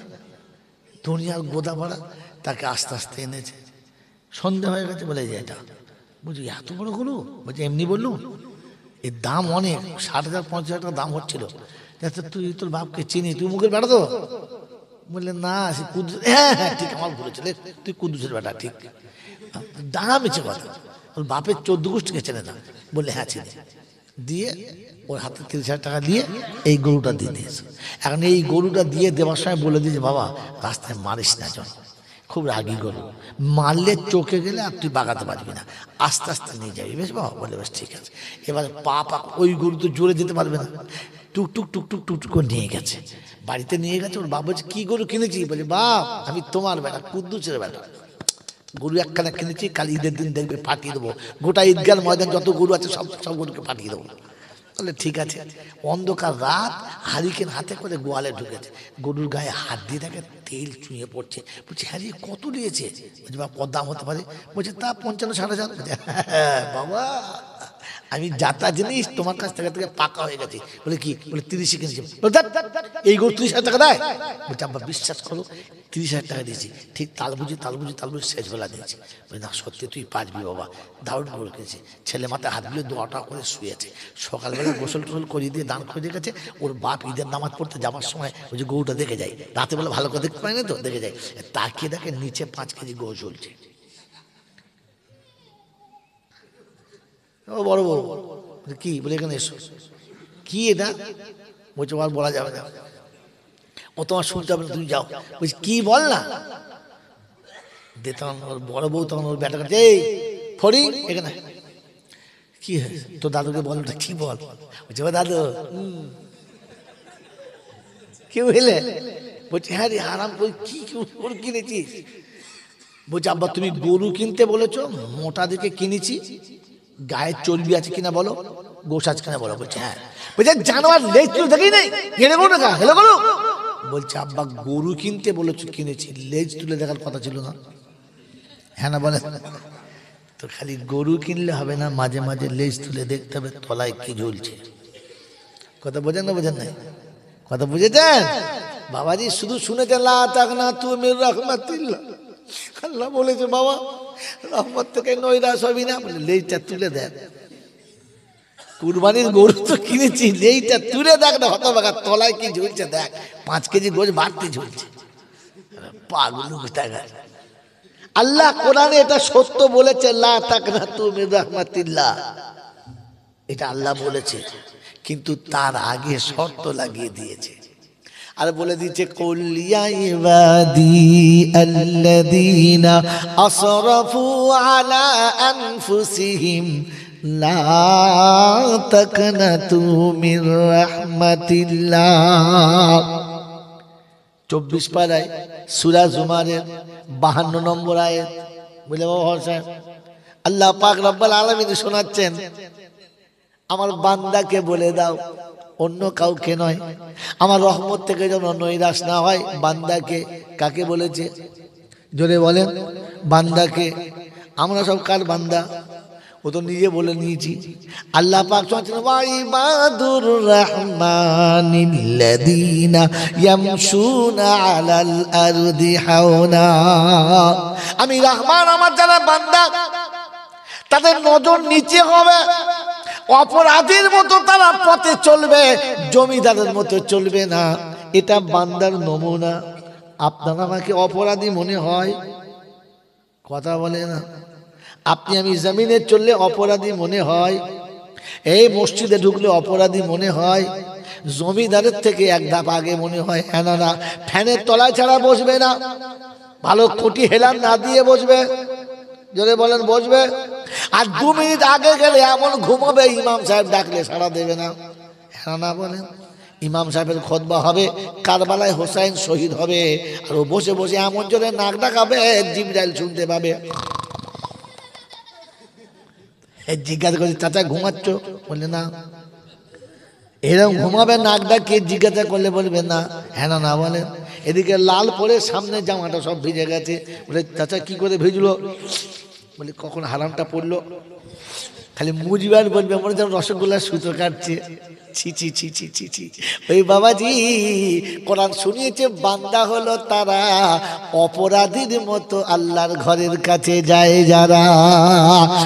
Speaker 1: দুনিয়ার গোদা ভাড়া। তাকে আস্তে আস্তে এনেছে, সন্ধ্যা হয়ে গেছে, বলে যে এটা বুঝি এত বড় গরু? বলছে এমনি বললুম, এর দাম অনেক, 60,000 50,000 টাকা দাম হচ্ছিল। তুই তোর বাপকে চিনি, তুই মুখের বেড়া তো? বললে না সে কুদ্দুস। হ্যাঁ হ্যাঁ ঠিক, আমার বলেছিল তুই কুদ্দুসের বেটা, ঠিক। ডাঙা মিছে কথা, ওর বাপের 14 গোষ্ঠীকে চেনে না। বললে হ্যাঁ চিনি। দিয়ে ওর হাতে 30,000 টাকা দিয়ে এই গরুটা দিয়ে দিয়েছে। এখন এই গরুটা দিয়ে দেওয়ার সময় বলে দিয়েছে বাবা রাস্তায় মারিস না, জন খুব রাগি গরু, মারলে চোখে গেলে আর তুই বাগাতে পারবি না, আস্তে আস্তে নিয়ে যাবি, বেশ বাবা? বলে বেশ ঠিক আছে। এবারে পা ওই গরু তো জোরে যেতে পারবে না, টুকটুক টুকটুক টুকটুক করে নিয়ে গেছে, বাড়িতে নিয়ে গেছে। ওর বাবা বলছে কি গরু কিনেছি? বলে বাপ আমি তোমার বেটা, কুদ্দুসের বেটা, গরু একখানা কিনেছি, কাল ঈদের দিন দেখবে পাঠিয়ে দেবো, গোটা ঈদগার ময়দান যত গরু আছে সব সব গরুকে পাঠিয়ে দেবো। বলে ঠিক আছে। অন্ধকার রাত, হারিকেন হাতে করে গোয়ালে ঢুকেছে, গরুর গায়ে হাত দিয়ে দেখে তেল চুঁয়ে পড়ছে। বলছে হ্যাঁ রে কত নিয়েছে? বলছে বাবা কত দাম হতে পারে? বলছে তা 55-60 হাজার। বাবা আমি যাতা জিনিস তোমার কাছ থেকে পাকা হয়ে গেছে। বলে কি? বলে 30 কিনেছি। এই গরু 30,000 টাকা দেয়? বলছে আব্বা বিশ্বাস করো 30,000 টাকা দিয়েছি, ঠিক তাল বুঝি শেষ বেলা দিয়েছি। বলে না সত্যি তুই পারবি বাবা, দারুণ গরু কিনেছি। ছেলে মাথায় হাত বুলিয়ে দোয়াটা করে শুয়েছে। সকালবেলা গোসল টোসল করিয়ে দিয়ে দান করে গেছে। ওর বাপ ঈদের নামাজ পড়তে যাওয়ার সময় ওই যে গরুটা দেখে যায়, রাতে বেলা ভালো করে দেখতে পায় না তো, দেখে যায়, তাকিয়ে দেখে নিচে 5 কেজি গরু ঝুলছে। ও বড় বড় কি? বলে এখানে এসো। কি এটা? বলছে আর বলা যাবে না, ও তোমার শুনতে হবে না, তুমি যাও। বলছি কি বল না। দে তখন ওর বড় বউ তখন ওর ব্যাটা কাছে, এই ফড়িং এখানে কি হয়েছে? তোর দাদুকে বল, কি বল? বলছে ও দাদু কি বুঝলে? বলছে হ্যাঁ রে হারাম করে কি গরু কিনেছিস? বলছে আব্বা তুমি গরু কিনতে বলেছো, মোটা দিকে কিনেছি, গায়ের চর্বি আছে কিনা বলো, গোশ আছে কিনা বলো। বলছে হ্যাঁ। বলছে জানোয়ার লেজ তুলে দেখি নেই, হেলে গরু টাকা হেলে গরু। বলছে আব্বা গরু কিনতে বলেছো, কিনেছি, লেজ তুলে দেখার কথা ছিল না? হ্যাঁ না বলে? তো খালি গরু কিনলে হবে না, মাঝে মাঝে লেজ তুলে দেখতে হবে তলায় কি ঝুলছে। কথা বোঝেন না? বোঝেন নাই? কথা বুঝেছেন বাবাজি? শুধু শুনেছেন লা তাকনাতু মির রাহমাতিল্লাহ, আল্লাহ বলেছে বাবা রহমত থেকে নৈরাশ হবি না। বলে লেজটা তুলে দেখ, কুরবানির গরু তো কিনেছি, লেজটা তুলে দেখ না হতভাগা, তলায় কি ঝুলছে দেখ, 5 কেজি গোশ বাড়তি ঝুলছে। পাগল কোথাকার। আল্লাহ কোরআনে এটা সত্য বলেছে, লা তাকনাতু মির রাহমাতিল্লাহ, এটা আল্লাহ বলেছে, কিন্তু তার আগে শর্ত লাগিয়ে দিয়েছে। আর বলে দিচ্ছে কুল ইয়া ইবাদি আল্লাযীনা আসরাফু আলা আনফুসিহিম লা তাকনাতু মির রাহমাতিল্লাহ। 24 পারায় সূরা জুমারের 52 নম্বর আয়াত। বলে বাবা সাহেব আল্লাহ পাক রব্বুল আলামিন শোনাচ্ছেন, আমার বান্দাকে বলে দাও, অন্য কাউকে নয়, আমার রহমত থেকে যেন নৈরাশ না হয়। বান্দাকে কাকে বলেছে? জোরে বলেন। বান্দাকে। আমরা সব কার বান্দা? ও তো নিজে বলে নিয়েছি। আল্লাহ পাক বলেন ওয়া ইবাদুর রাহমানিল্লাযীনা ইয়ামশুনা আলাল আরদি হাওনা। আমি রহমান, আমার যারা বান্দা তাদের নজর নিচে হবে, অপরাধীর মতো তারা পথে চলবে, জমিদারের মতো চলবে না। এটা বান্দার নমুনা। আপনার আমাকে অপরাধী মনে হয়? কথা বলে না। আপনি আমি জমিনে চললে অপরাধী মনে হয়, এই মসজিদে ঢুকলে অপরাধী মনে হয়, জমিদারের থেকে এক ধাপ আগে মনে হয়। হ্যাঁ না? ফ্যানের তলায় ছাড়া বসবে না, ভালো কোটি হেলান না দিয়ে বসবে। জোরে বলেন বসবে। আর 2 মিনিট আগে গেলে এমন ঘুমাবে, ইমাম সাহেব ডাকলে সাড়া দেবে না। হ্যাঁ না বলেন? ইমাম সাহেবের খুতবা হবে, কারবালায় হোসাইন শহীদ হবে, আর ও বসে বসে এমন জোরে নাক ডাকাবে জিবরাইল শুনতে পাবে। জিজ্ঞাসা করছে চাচা ঘুমাচ্ছ? বললে না। এরকম ঘুমাবে নাক ডাকে, জিজ্ঞাসা করলে বলবে না। হ্যাঁ না বলেন? এদিকে লাল পরে সামনে জামাটা সব ভিজে গেছে। বলে চাচা কি করে ভিজলো? বলে কখন হারামটা পড়লো। খালি মুজবার বলবে মনে যেন রসগোল্লার সুতো কাটছে। ছি ছি ছি ছি ছি ছি। ওই বাবাজি কোরআন শুনিয়েছে, বান্দা হলো তারা অপরাধীর মতো আল্লাহর ঘরের কাছে যায় যারা।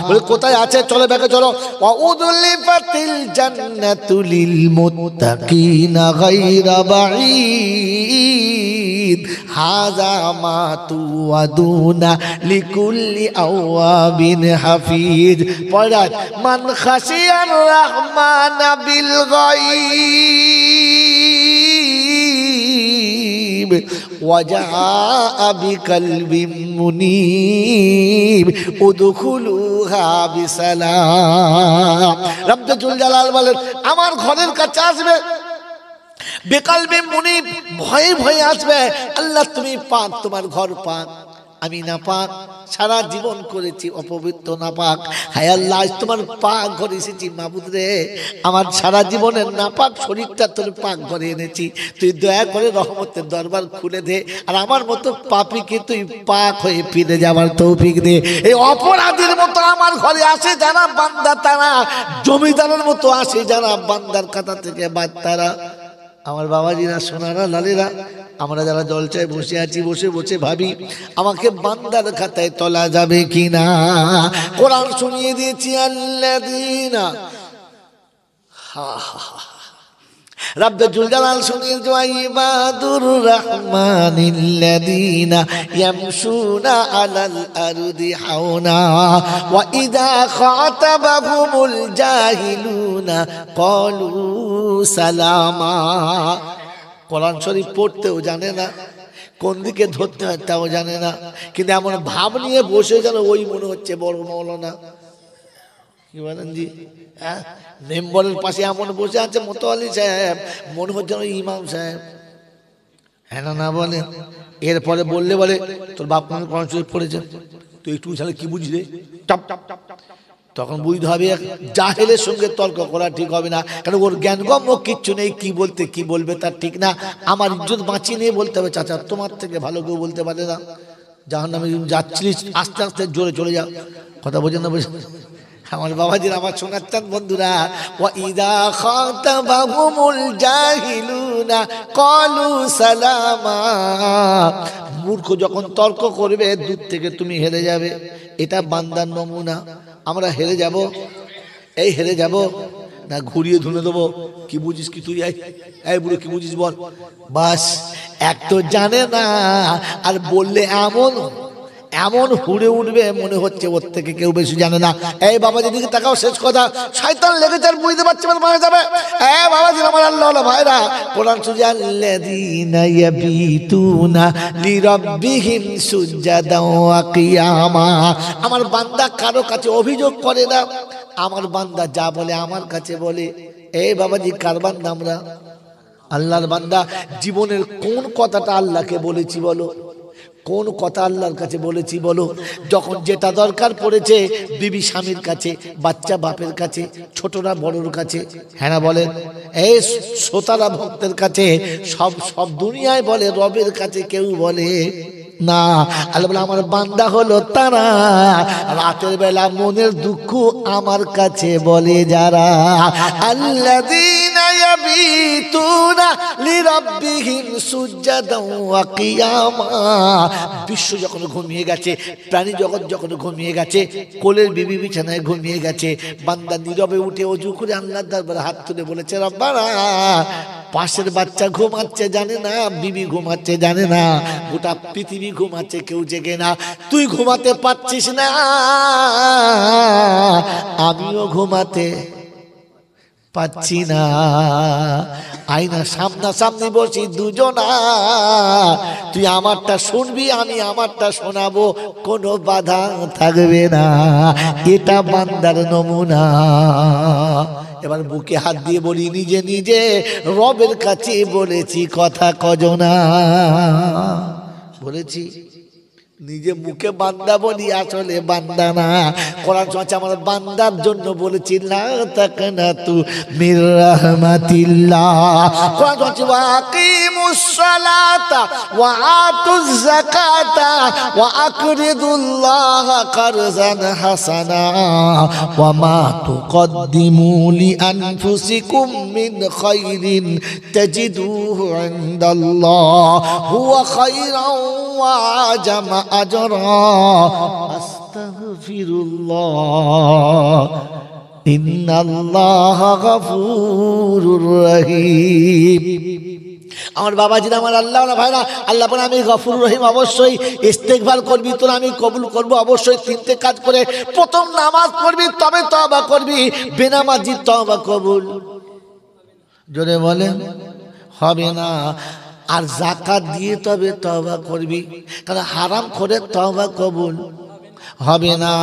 Speaker 1: বলে কোথায় আছে? চলো ব্যাকে চলো। ওয়াউযলিফাতিল জান্নাতু লিল মুত্তাকিনা গায়রা বাঈদ হাযা মা তুআদুনা লিকুল্লি আওয়াবিন হাফিজ। পড়া মান খাশিয়ার রহমান বিল গায়ব ওয়াজা বিকলবিন মুনীব উদখুলুহা বিসালাম। রব্বুল জালাল বলেন আমার ঘরের কাছে আসবে বেকালবে মুনিব, ভয়ে ভয়ে আসবে। আল্লাহ তুমি পাক, তোমার ঘর পাক, আমি নাপাক, সারা জীবন করেছি অপবিত্র নাপাক। হায় আল্লাহ, আজ তোমার পাক ঘরে এসেছি মাবুদ রে, আমার সারা জীবনের নাপাক শরীরটা তোর পাক ঘরে এনেছি, তুই দয়া করে রহমতের দরবার খুলে দে, আর আমার মতো পাপীকে তুই পাক হয়ে ফিরে যাবার তৌফিক দে। এই অপরাধীর মতো আমার ঘরে আসে যারা বান্দা, তারা জমিদারের মতো আসে যারা বান্দার খাতা থেকে বাদ। তারা আমার বাবাজিরা, সোনারা, লালেরা, আমরা যারা জলসায় বসে আছি, বসে বসে ভাবি আমাকে বান্দার খাতায় তোলা যাবে কিনা। কোরআন শুনিয়ে দিয়েছি, আল্লাযীনা রাব্বুল জালাল শুনিয়ে ইবাদুর রাহমানিল্লাযীনা ইয়ামশুনা আলাল আরদি হাওনা ওয়া ইযা খাতাবাহুমুল জাহিলুনা ক্বালু সালামা। কোরআন শরীফ পড়তেও জানে না, কোন দিকে ধরতে হয় তাও জানে না, কিন্তু এমন ভাব নিয়ে বসে যেন ওই মনে হচ্ছে বড় মৌলানা। কি বলেন জি? হ্যাঁ, মেম্বরের পাশে এমন বসে আছে মোতাওয়ালি সাহেব, মনে হচ্ছে যেন ইমাম সাহেব। হ্যাঁ না, না বলেন? এরপরে বললে বলে তোর বাপ মা কোরআন শরীফ পড়েছে, তুই একটু ছাড়া কি বুঝলে, তখন বুঝতে হবে জাহেলের সঙ্গে তর্ক করা ঠিক হবে না, কারণ ওর জ্ঞানগম্য কিচ্ছু নেই, কি বলতে কি বলবে তার ঠিক না। আমার ইজ্জত বাঁচিয়ে নিয়ে বলতে হবে, চাচা তোমার থেকে ভালো কেউ বলতে পারে না, জাহান্নামে যাচ্ছিলিস আস্তে আস্তে জোরে চলে যাও। কথা বোঝেন না? বোঝেন আমার বাবাজির, আমার শোনাচ্ছেন বন্ধুরা, ওয়া ইযা খাতাবাহুমুল জাহিলুনা ক্বালু সালামা। মূর্খ যখন তর্ক করবে দূর থেকে তুমি হেরে যাবে, এটা বান্দার নমুনা। আমরা হেরে যাব, এই হেরে যাব না, ঘুরিয়ে ধুনে দেবো, কি বুঝিস কি তুই, এই বুড়ো কি বুঝিস বল, বাস। এক তো জানে না, আর বললে এমন এমন হুড়ে উঠবে মনে হচ্ছে ওর থেকে কেউ বেশি জানে না। এই বাবাজি দিকে তাকাও, শেষ কথা, শয়তান লেগেছে আর বুঝতে পারছে মারা যাবে। এই বাবাজি আমার আল্লাহ ভাইরা, কোরআন সুজা আল্লাযীনা ইয়াবিতুনা লিরাব্বিহিম সুজদাও ওয়া কিয়ামা। আমার বান্দা কারো কাছে অভিযোগ করে না, আমার বান্দা যা বলে আমার কাছে বলে। এই বাবাজি কার বান্দা আমরা? আল্লাহর বান্দা। জীবনের কোন কথাটা আল্লাহকে বলেছি বলো, কোন কথা আল্লাহর কাছে বলেছি বলো? যখন যেটা দরকার পড়েছে, বিবি স্বামীর কাছে, বাচ্চা বাপের কাছে, ছোটরা বড়র কাছে, হ্যাঁ বলেন, এই শ্রোতারা ভক্তের কাছে, সব সব দুনিয়ায় বলে, রবের কাছে কেউ বলে না। আল্লাহ বলে আমার বান্দা হলো তারা রাতের বেলা মনের দুঃখ আমার কাছে বলে যারা। আল্লাযীনা ইয়াবিতুনা লিরাব্বিহিম সুজদাও ওয়া কিয়ামা। বিশ্ব যখন ঘুমিয়ে গেছে, প্রাণী জগৎ যখন ঘুমিয়ে গেছে, কোলের বিবি বিছানায় ঘুমিয়ে গেছে, বান্দা নীরবে উঠে ওযু করে আল্লাহর দরবারে হাত তুলে বলেছে, রব্বানা, পাশের বাচ্চা ঘুমাচ্ছে জানে না, বিবি ঘুমাচ্ছে জানে না, গোটা পৃথিবী ঘুমাচ্ছে, কেউ জেগে না, তুই ঘুমাতে পারছিস না, আমিও ঘুমাতে পাচ্ছি না। আয়না সামনাসামনি বসি দুজনা, তুই আমারটা শুনবি, আমি আমারটা শোনাবো, কোনো বাধা থাকবে না। এটা বান্দার নমুনা। এবার বুকে হাত দিয়ে বলি, নিজে নিজে রবের কাছে বলেছি কথা কজনা বলেছি, নিজে মুখে বান্দা বলি, আসলে বান্দা না। কোরআন শোনাচ্ছে আমার বান্দার জন্য বলেছি, লা তাকনাতু মির রাহমাতিল্লাহ। কোরআন শোনাচ্ছে ওয়াকিমুস সালাতা ওয়া আতুজ যাকাতা ওয়া আকরিদুল্লাহা কারজান হাসানা ওয়া মা তুকদ্দিমু লিআনফুসিকুম মিন খাইরিন তাজিদুহু ইনদাল্লাহ হুয়া খাইরান ওয়া আজামা আজরা আস্তাগফিরুল্লাহ ইন্নাল্লাহা গফুরুর রহিম। আমার বাবাজিরা, আমার আল্লাহ ভাইরা, আল্লাহ বলে আমি গফুর রহিম, অবশ্যই ইস্তেগফার করবি, তোর আমি কবুল করব অবশ্যই। তিনটে কাজ করে, প্রথম নামাজ পড়বি, তবে তওবা করবি, বেনামাজি তওবা কবুল জোরে বলেন হবে না। আর যাকাত দিয়ে তবে তওবা করবি, কারণ হারাম করে তওবা কবুল হবে না।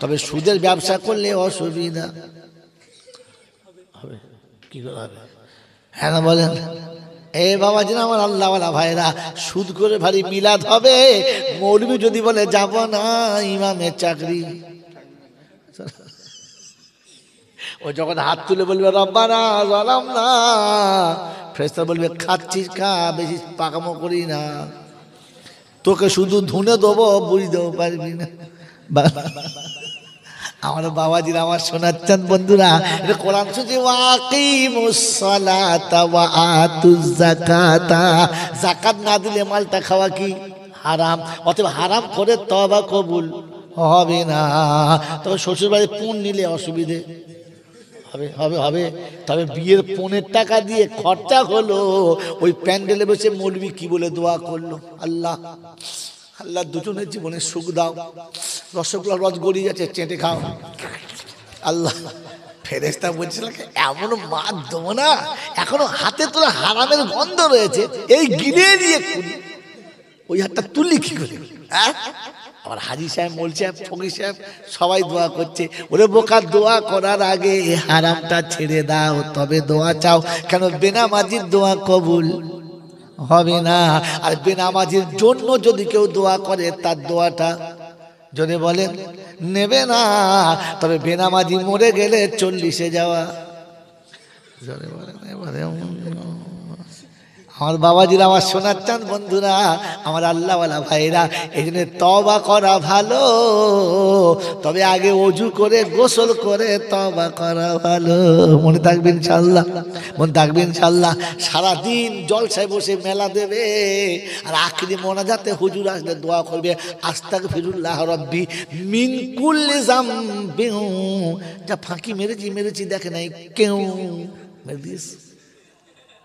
Speaker 1: তবে সুদের ব্যবসা করলে অসুবিধা হবে, কি করে হবে? হ্যাঁ না বলেন, এ বাবাজি আমার আল্লাহওয়ালা ভাইরা, সুদ করে ভারী মিলাদ হবে, মৌলবি যদি বলে যাব না ইমামের চাকরি, ও যখন হাত তুলে বলবে রব্বানা জালামনা, ফেরেশতা বলবে খাচ্ছিস খা, বেশি পাকামো করি না, তোকে শুধু ধুনে দেবো, বুড়ি দেবো পারবি না। আমার বাবাজির আমার শোনাচ্ছেন বন্ধুরা, এটা কোরআন শুনছি, ওয়াকিমুস সালাতা ওয়া আতুজ যাকাতা, যাকাত না দিলে মালটা খাওয়া কি হারাম, অতএব হারাম করে তওবা কবুল হবে না। তবে শ্বশুর বাড়ি পুন নিলে অসুবিধে হবে হবে হবে। তবে বিয়ের পনের টাকা দিয়ে খরচা হলো, ওই প্যান্ডেলে বসে মৌলবি কি বলে দোয়া করলো, আল্লাহ আল্লাহ দুজনের জীবনে সুখ দাও, রসগোল্লা রস গড়িয়ে যাচ্ছে চেটে খাও, আল্লাহ। ফেরেশতা বলছিল এমন মাছ দেবো না, এখনো হাতে তোলা হারামের গন্ধ রয়েছে, এই গিলে দিয়ে ওই হাতটা তুললি কি করে? আবার হাজি সাহেব, মোল সাহেব, ফকির সাহেব সবাই দোয়া করছে, ওরে বোকা দোয়া করার আগে হারামটা ছেড়ে দাও তবে দোয়া চাও, কেন বেনামাজির দোয়া কবুল হবে না। আর বেনামাজির জন্য যদি কেউ দোয়া করে তার দোয়াটা যদি বলেন নেবে না। তবে বেনামাজি মরে গেলে 40-এ যাওয়া, আমার বাবাজিরা আমার শোনাচ্ছেন বন্ধুরা, আমার আল্লাহওয়ালা ভাইরা, এই জন্য তওবা করা ভালো, তবে আগে ওযু করে গোসল করে তওবা করা ভালো। মনে থাকবে ইনশাআল্লাহ, মনে থাকবে ইনশাআল্লাহ। সারাদিন জলসায় বসে মেলা দেবে, আর আখিরি মোনাজাতে হুজুর আসলে দোয়া করবে, আস্তাগফিরুল্লাহ রাব্বি মিন কুল্লি যামবিন, যা ফাঁকি মেরেছি দেখে নাই কেউ মেরে দিস।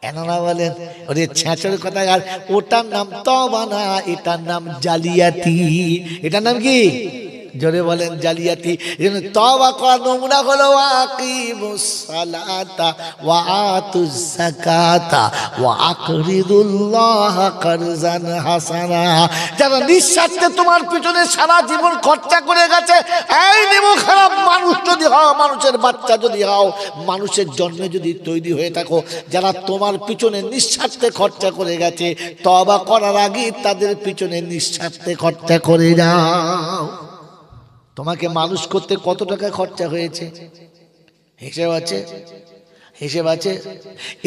Speaker 1: এনারা বলেন ওরে ছেঁচড়ের কথা, আর ওটার নাম তওবা না, এটার নাম জালিয়াতি। এটার নাম কি? জোরে বলেন জালিয়াতি। এজন্য তওবা করার নমুনা হলো আকিমুস সালাতা ওয়া আতুজ যাকাতা ওয়া আকরিদুল্লাহ কারজান হাসানা। যারা নিঃস্বার্থে তোমার পিছনে সারা জীবন খরচা করে গেছে, এই নেমো খারাপ মানুষ যদি হও, মানুষের বাচ্চা যদি হও, মানুষের জন্মে যদি তৈরি হয়ে থাকো, যারা তোমার পিছনে নিঃস্বার্থে খরচা করে গেছে, তওবা করার আগে তাদের পিছনে নিঃস্বার্থে খরচা করে যাও। তোমাকে মানুষ করতে কত টাকা খরচা হয়েছে হিসেব আছে, হিসেব আছে।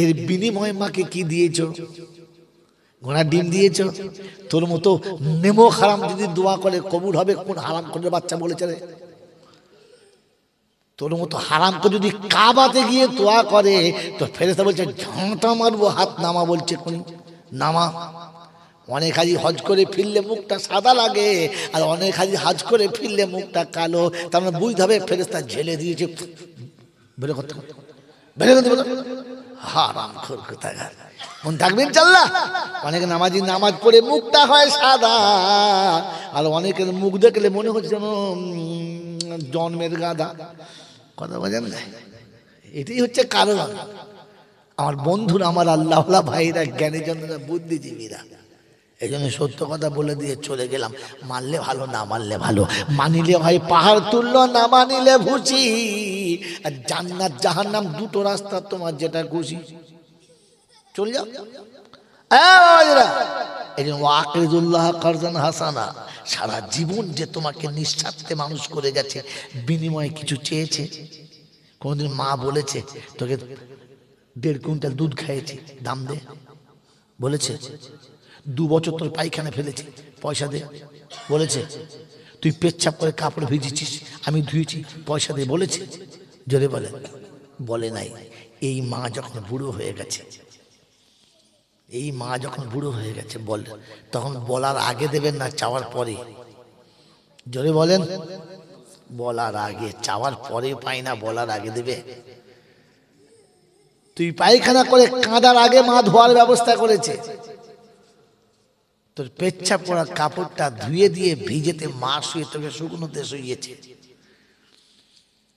Speaker 1: এর বিনিময়ে মাকে কি দিয়েছো? ঘোড়ার ডিম দিয়েছো? তোর মতো নেমো হারাম যদি দোয়া করে কবুল হবে? কোন হারাম করে বাচ্চা বলেছে রে? তোর মতো হারাম করে যদি কাবাতে গিয়ে দোয়া করে তো ফেরেশতা বলছে ঝাঁটা মারবো, হাত নামা বলছে, কোন নামা। অনেক হাজি হজ করে ফিরলে মুখটা সাদা লাগে, আর অনেক হাজি হজ করে ফিরলে মুখটা কালো, তার মানে বুঝতে হবে ফেরেশতা ঝেলে দিয়েছে। বেরো করতে বেরো করতে বলো হারাম খোর কোথাকার। মন থাকবে ইনশাআল্লাহ। অনেক নামাজি নামাজ পড়ে মুখটা হয় সাদা, আর অনেকের মুখ দেখলে মনে হচ্ছে যেন জন্মের গাদা। কথা বোঝেন না? এটাই হচ্ছে কারণ। আমার বন্ধুরা, আমার আল্লাহওয়ালা ভাইরা, জ্ঞানী জনরা, বুদ্ধিজীবীরা, এই জন্য সত্য কথা বলে দিয়ে চলে গেলাম। মানলে ভালো, না মানলে ভালো। মানিলে ভাই পাহাড় তুললো, না মানিলে ভুসি। আর জান্নাত জাহান্নাম দুটো রাস্তা, তোমার যেটা খুশি চলে যাও। এই জন্য আকরিদুল্লাহ কারজান হাসানা, সারা জীবন যে তোমাকে নিঃস্বার্থে মানুষ করে গেছে, বিনিময়ে কিছু চেয়েছে? কোনদিন মা বলেছে তোকে 1.5 কুইন্টাল দুধ খাইয়েছি, দাম দে? বলেছে? 2 বছর তোর পায়খানা ফেলেছি, পয়সা দে? বলেছে? তুই পেচ্ছাপ করে কাপড় ভিজেছিস, আমি ধুয়েছি, পয়সা দে? বলেছে? জোরে বলে? বলে নাই। এই মা যখন বুড়ো হয়ে গেছে, এই মা যখন বুড়ো হয়ে গেছে, বল তখন বলার আগে দেবেন না চাওয়ার পরে? জোরে বলেন? বলার আগে। চাওয়ার পরে পাই না, বলার আগে দেবে? তুই পায়খানা করে কাঁদার আগে মা ধোয়ার ব্যবস্থা করেছে। তোর পেচ্ছাপ পড়া কাপড়টা ধুয়ে দিয়ে ভিজেতে মা শুয়ে তোকে শুকনোতে শুইয়েছে।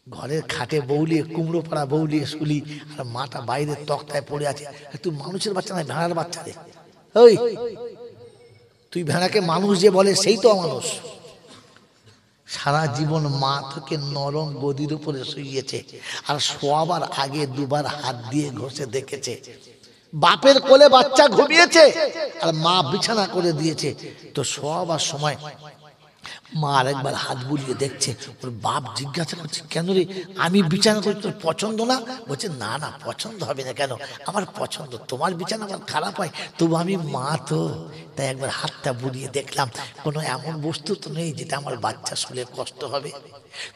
Speaker 1: ঘরের খাটে বউলিয়ে, কুমড়ো পাড়া বউলিয়ে শুলি, আর মাটা বাইরে তক্তায় পড়ে আছে। তুই মানুষের বাচ্চা নয়, ভেড়ার বাচ্চা রে। ওই তুই ভেড়াকে মানুষ যে বলে সেই তো মানুষ। সারা জীবন মা তোকে নরম গদির উপরে শুইয়েছে, আর শোয়াবার আগে 2বার হাত দিয়ে ঘষে দেখেছে বাপের কোলে বাচ্চা ঘুমিয়েছে আর মা বিছানা করে দিয়েছে। তো শোয়াবার সময় মা আরেকবার হাত বুলিয়ে দেখছে। ওর বাপ জিজ্ঞাসা করছে, কেন রে, আমি বিছানা করি, তোর পছন্দ না? বলছে, না না, পছন্দ হবে না কেন, আমার পছন্দ, তোমার বিছানা আমার খারাপ হয়, তবু আমি মা তো, তাই একবার হাতটা বুলিয়ে দেখলাম, কোনো এমন বস্তু তো নেই যেটা আমার বাচ্চা শুলে কষ্ট হবে।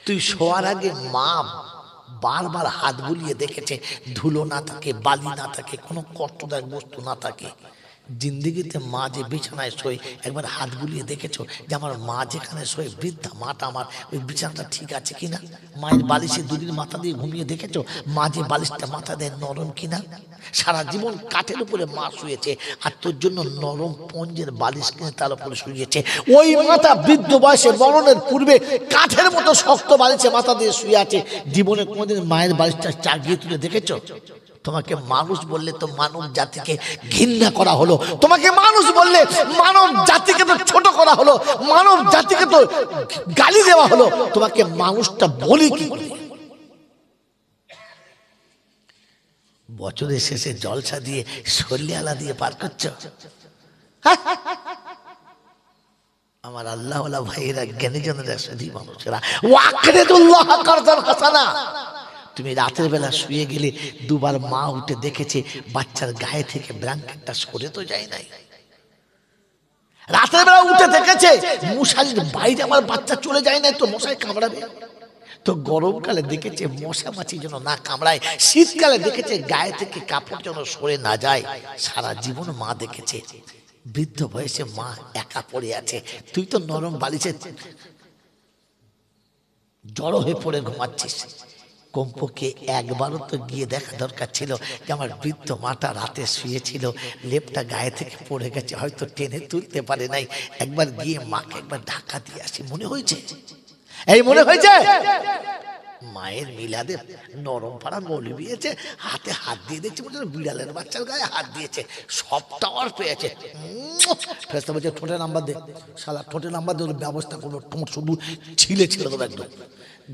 Speaker 1: তুই শোয়ার আগে মা বারবার হাত বুলিয়ে দেখেছে, ধুলো না থাকে, বালি না থাকে, কোনো কষ্টদায়ক বস্তু না থাকে। জিন্দিগিতে মা যে বিছানায় শোয় একবার হাত বুলিয়ে দেখেছো যে আমার মা যেখানে শোয়, বৃদ্ধা মাটা আমার, ওই বিছানাটা ঠিক আছে কিনা? মায়ের বালিশে দুদিন মাথা দিয়ে ঘুমিয়ে দেখেছো মা যে বালিশটা মাথা দেয় নরম কিনা? সারা জীবন কাঠের উপরে মা শুয়েছে, আর তোর জন্য নরম পঞ্জের বালিশ কিনে তার উপরে শুয়েছে। ওই মাথা বৃদ্ধ বয়সে মরণের পূর্বে কাঠের মতো শক্ত বালিশে মাথা দিয়ে শুয়ে আছে। জীবনে কোনোদিন মায়ের বালিশটা চাগিয়ে তুলে দেখেছো? তোমাকে মানুষ বললে তো মানব জাতিকে ঘৃণা করা হলো, তোমাকে মানুষ বললে মানব জাতিকে তো ছোট করা হলো, মানব জাতিকে তো গালি দেওয়া হলো, তোমাকে মানুষটা বলি কি? বছরের শেষে জলসা দিয়ে সল্লিয়ালা দিয়ে পার করছো। আমার আল্লাহওয়ালা ভাইয়েরা, জ্ঞানীজনেরা, সাধী মানুষেরা, ওয়াকরিদুল্লাহ কারদান হাসানা। তুমি রাতের বেলা শুয়ে গেলে দুবার মা উঠে দেখেছে বাচ্চার গায়ে থেকে ব্ল্যাঙ্কেটটা সরে তো যায় নাই। রাতের বেলা উঠে দেখেছে মশারির বাইরে আমার বাচ্চা চলে যায় নাই, তো মশাই কামড়াবে। তো গরমকালে দেখেছে মশা মাছি যেন না কামড়ায়, শীতকালে দেখেছে গায়ে থেকে কাপড় যেন সরে না যায়। সারা জীবন মা দেখেছে। বৃদ্ধ বয়সে মা একা পড়ে আছে, তুই তো নরম বালিশে জড়ো হয়ে পড়ে ঘুমাচ্ছিস। কমপক্ষে একবারও তো গিয়ে দেখা দরকার ছিল যে আমার বৃদ্ধ মাটা রাতে শুয়েছিল, লেপটা গায়ে থেকে পড়ে গেছে, হয়তো টেনে তুলতে পারে নাই, একবার গিয়ে মাকে একবার ধাক্কা দিয়ে আসি। মনে হয়েছে? এই মনে হয়েছে? মায়ের মিলাদে নরম পাড়া মৌলবি এসে হাতে হাত দিয়ে দেখছে, বিড়ালের বাচ্চার গায়ে হাত দিয়েছে, সব টাওয়ার পেয়েছে। ফেরেশতা বলছে, ঠোঁটে নাম্বার দে, শালা ঠোঁটে নাম্বার দিয়ে ব্যবস্থা করবো, ঠোঁট শুধু ছিলে ছিল তো একদম।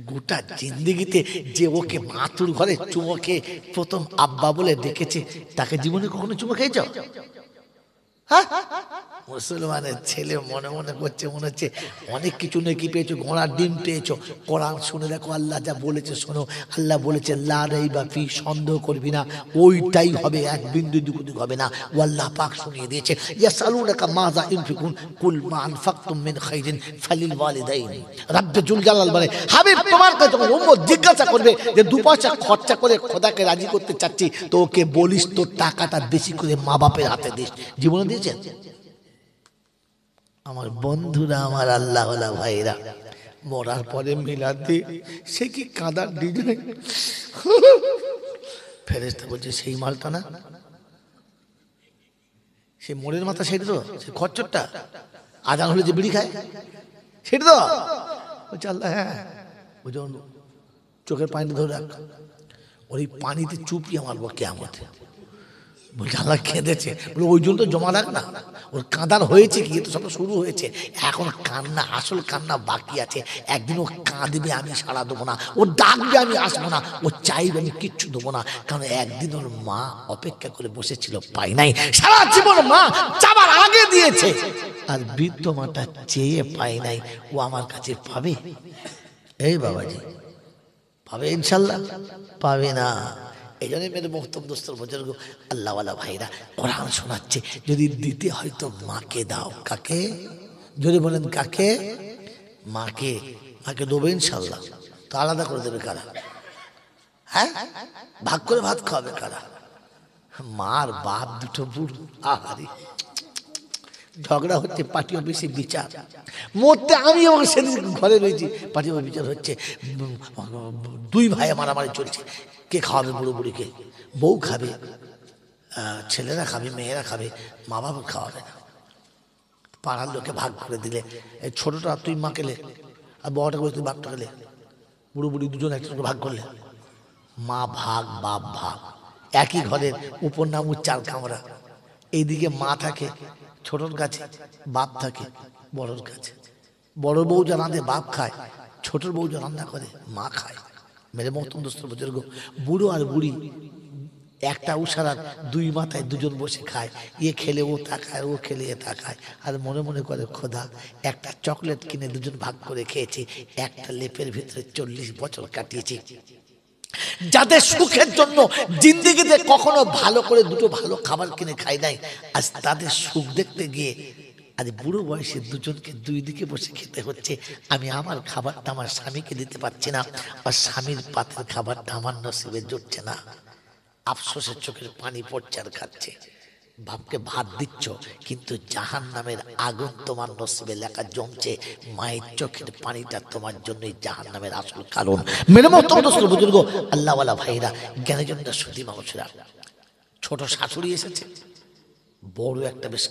Speaker 1: গোটা জিন্দিগিতে যে ওকে মাতুর ঘরে চুমোকে প্রথম আব্বা বলে ডেকেছে, তাকে জীবনে কখনো চুমো খেয়েছ? হ্যাঁ, মুসলমানের ছেলে মনে মনে করছে, মনে হচ্ছে অনেক কিছু নেকি পেয়েছো, ঘোড়ার ডিম পেয়েছো। কোরআন শুনে দেখো, আল্লাহ যা বলেছে শোনো। আল্লাহ বলেছে, লা রাইবা ফি, সন্দেহ করবি না, ওইটাই হবে, এক বিন্দু দুকুদিক হবে না। ও আল্লাহ পাক শুনিয়ে দিয়েছে, ইয়াসালুনাকা মাযা ইনফিকুন কুল মা আনফাকতুম মিন খাইরিন ফালিল ওয়ালিদাইন। রাব্বে জুল জালাল বলে, হাবিব তোমার কাছে উম্মত জিজ্ঞাসা করবে যে দু পয়সা খরচা করে খোদাকে রাজি করতে চাচ্ছি, তো ওকে বলিস তোর টাকাটা বেশি করে মা বাপের হাতে দিস। জীবনে দিয়েছেন? আমার বন্ধুরা, আমার আল্লাহওয়ালা ভাইরা, মরার পরে মিলাদে সে কি কাঁদার ডিজাইন। ফেরেশতা বলছে, সেই মালটা না, সে মোড়ের মাথা, সেটা তো, সে খচ্চরটা আজান হলে যে বিড়ি খায় সেটা তো। বলছে আল্লাহ, হ্যাঁ। বলছে চোখের পানিটা ধরে রাখ, ওই পানিতে চুপিয়ে মারবো কিয়ামতে। বলছে আল্লাহ কেঁদেছে, বলে ওই জন্য তো জমা রাখ না, ওর কাঁদার হয়েছে কি, তো সব শুরু হয়েছে, এখন কান্না, আসল কান্না বাকি আছে। একদিন ও কাঁদবে, আমি সাড়া দেবো না, ও ডাকবে, আমি আসবো না, ও চাইবে, আমি কিচ্ছু দেবো না, কারণ একদিন ওর মা অপেক্ষা করে বসেছিল, পাই নাই। সারা জীবন মা চাবার আগে দিয়েছে, আর বৃদ্ধ মাটা চেয়ে পাই নাই, ও আমার কাছে পাবে? এই বাবাজি, পাবে ইনশাল্লাহ? পাবে না। এই জন্য মেরে মোহতম দোস্তর বুজুর্গ, আল্লাহওয়ালা ভাইরা, কোরআন শোনাচ্ছে, যদি দিতে হয় তো মাকে দাও। কাকে? যদি বলেন কাকে? মাকে। মাকে দেবে ইনশাল্লাহ। তো আলাদা করে দেবে কারা? হ্যাঁ, ভাগ করে ভাত খাওয়াবে কারা? মার বাপ দুটো বুড়ো, আহারে ঝগড়া হচ্ছে পার্টি অফিসে, বিচার মরতে আমি আমার সেদিন ঘরে রয়েছি, পার্টি অফিসে বিচার হচ্ছে, দুই ভাই মারামারি চলছে, কে খাওয়াবে বুড়ো বুড়িকে? বউ খাবে, ছেলেরা খাবে, মেয়েরা খাবে, মা বাবা খাওয়াবে না। পাড়ার লোকে ভাগ করে দিলে, এই ছোটটা তুই মা খেলে, আর বড়টা করে তুই বাপটা খেলে, বুড়ো বুড়ি দুজন একসঙ্গে ভাগ করলে, মা ভাগ বাপ ভাগ, একই ঘরের উপর নাম চার কামরা, এইদিকে মা থাকে ছোটর কাছে, বাপ থাকে বড়র কাছে। বড় বউ যা রাঁধে বাপ খায়, ছোটর বউ যা রান্না করে মা খায়। মেরে মতন দোস্ত বুজুর্গ, বুড়ো আর বুড়ি একটা উসারার দুই মাথায় দুজন বসে খায়, ইয়ে খেলে ও তাকায়, ও খেলে এ তাকায়, আর মনে মনে করে খোদা একটা চকলেট কিনে দুজন ভাগ করে খেয়েছি, একটা লেপের ভিতরে 40 বছর কাটিয়েছি। যাদের সুখের জন্য জিন্দেগিতে কখনো ভালো করে দুটো ভালো খাবার কিনে খাই নাই, আজ তাদের সুখ দেখতে গিয়ে আজ বুড়ো বয়সে দুজনকে দুই দিকে বসে খেতে হচ্ছে। আমি আমার খাবারটা আমার স্বামীকে দিতে পারছি না, আর স্বামীর পাতের খাবারটা আমার নসিবে জুটছে না। আফসোসের চোখের পানি পড়ছে আর খাচ্ছে। বাপকে ভাত দিচ্ছ, কিন্তু জাহান্নামের আগুন তোমার নসিবে লেখা জমছে। মায়ের চোখের পানিটা তোমার জন্যই জাহান্নামের আসল কারণ। মেরে মতো বুজুর্গ, আল্লাহওয়ালা ভাইরা, জ্ঞানের জন্য সুধী মানুষরা, ছোট শাশুড়ি এসেছে, বড় একটা বেশ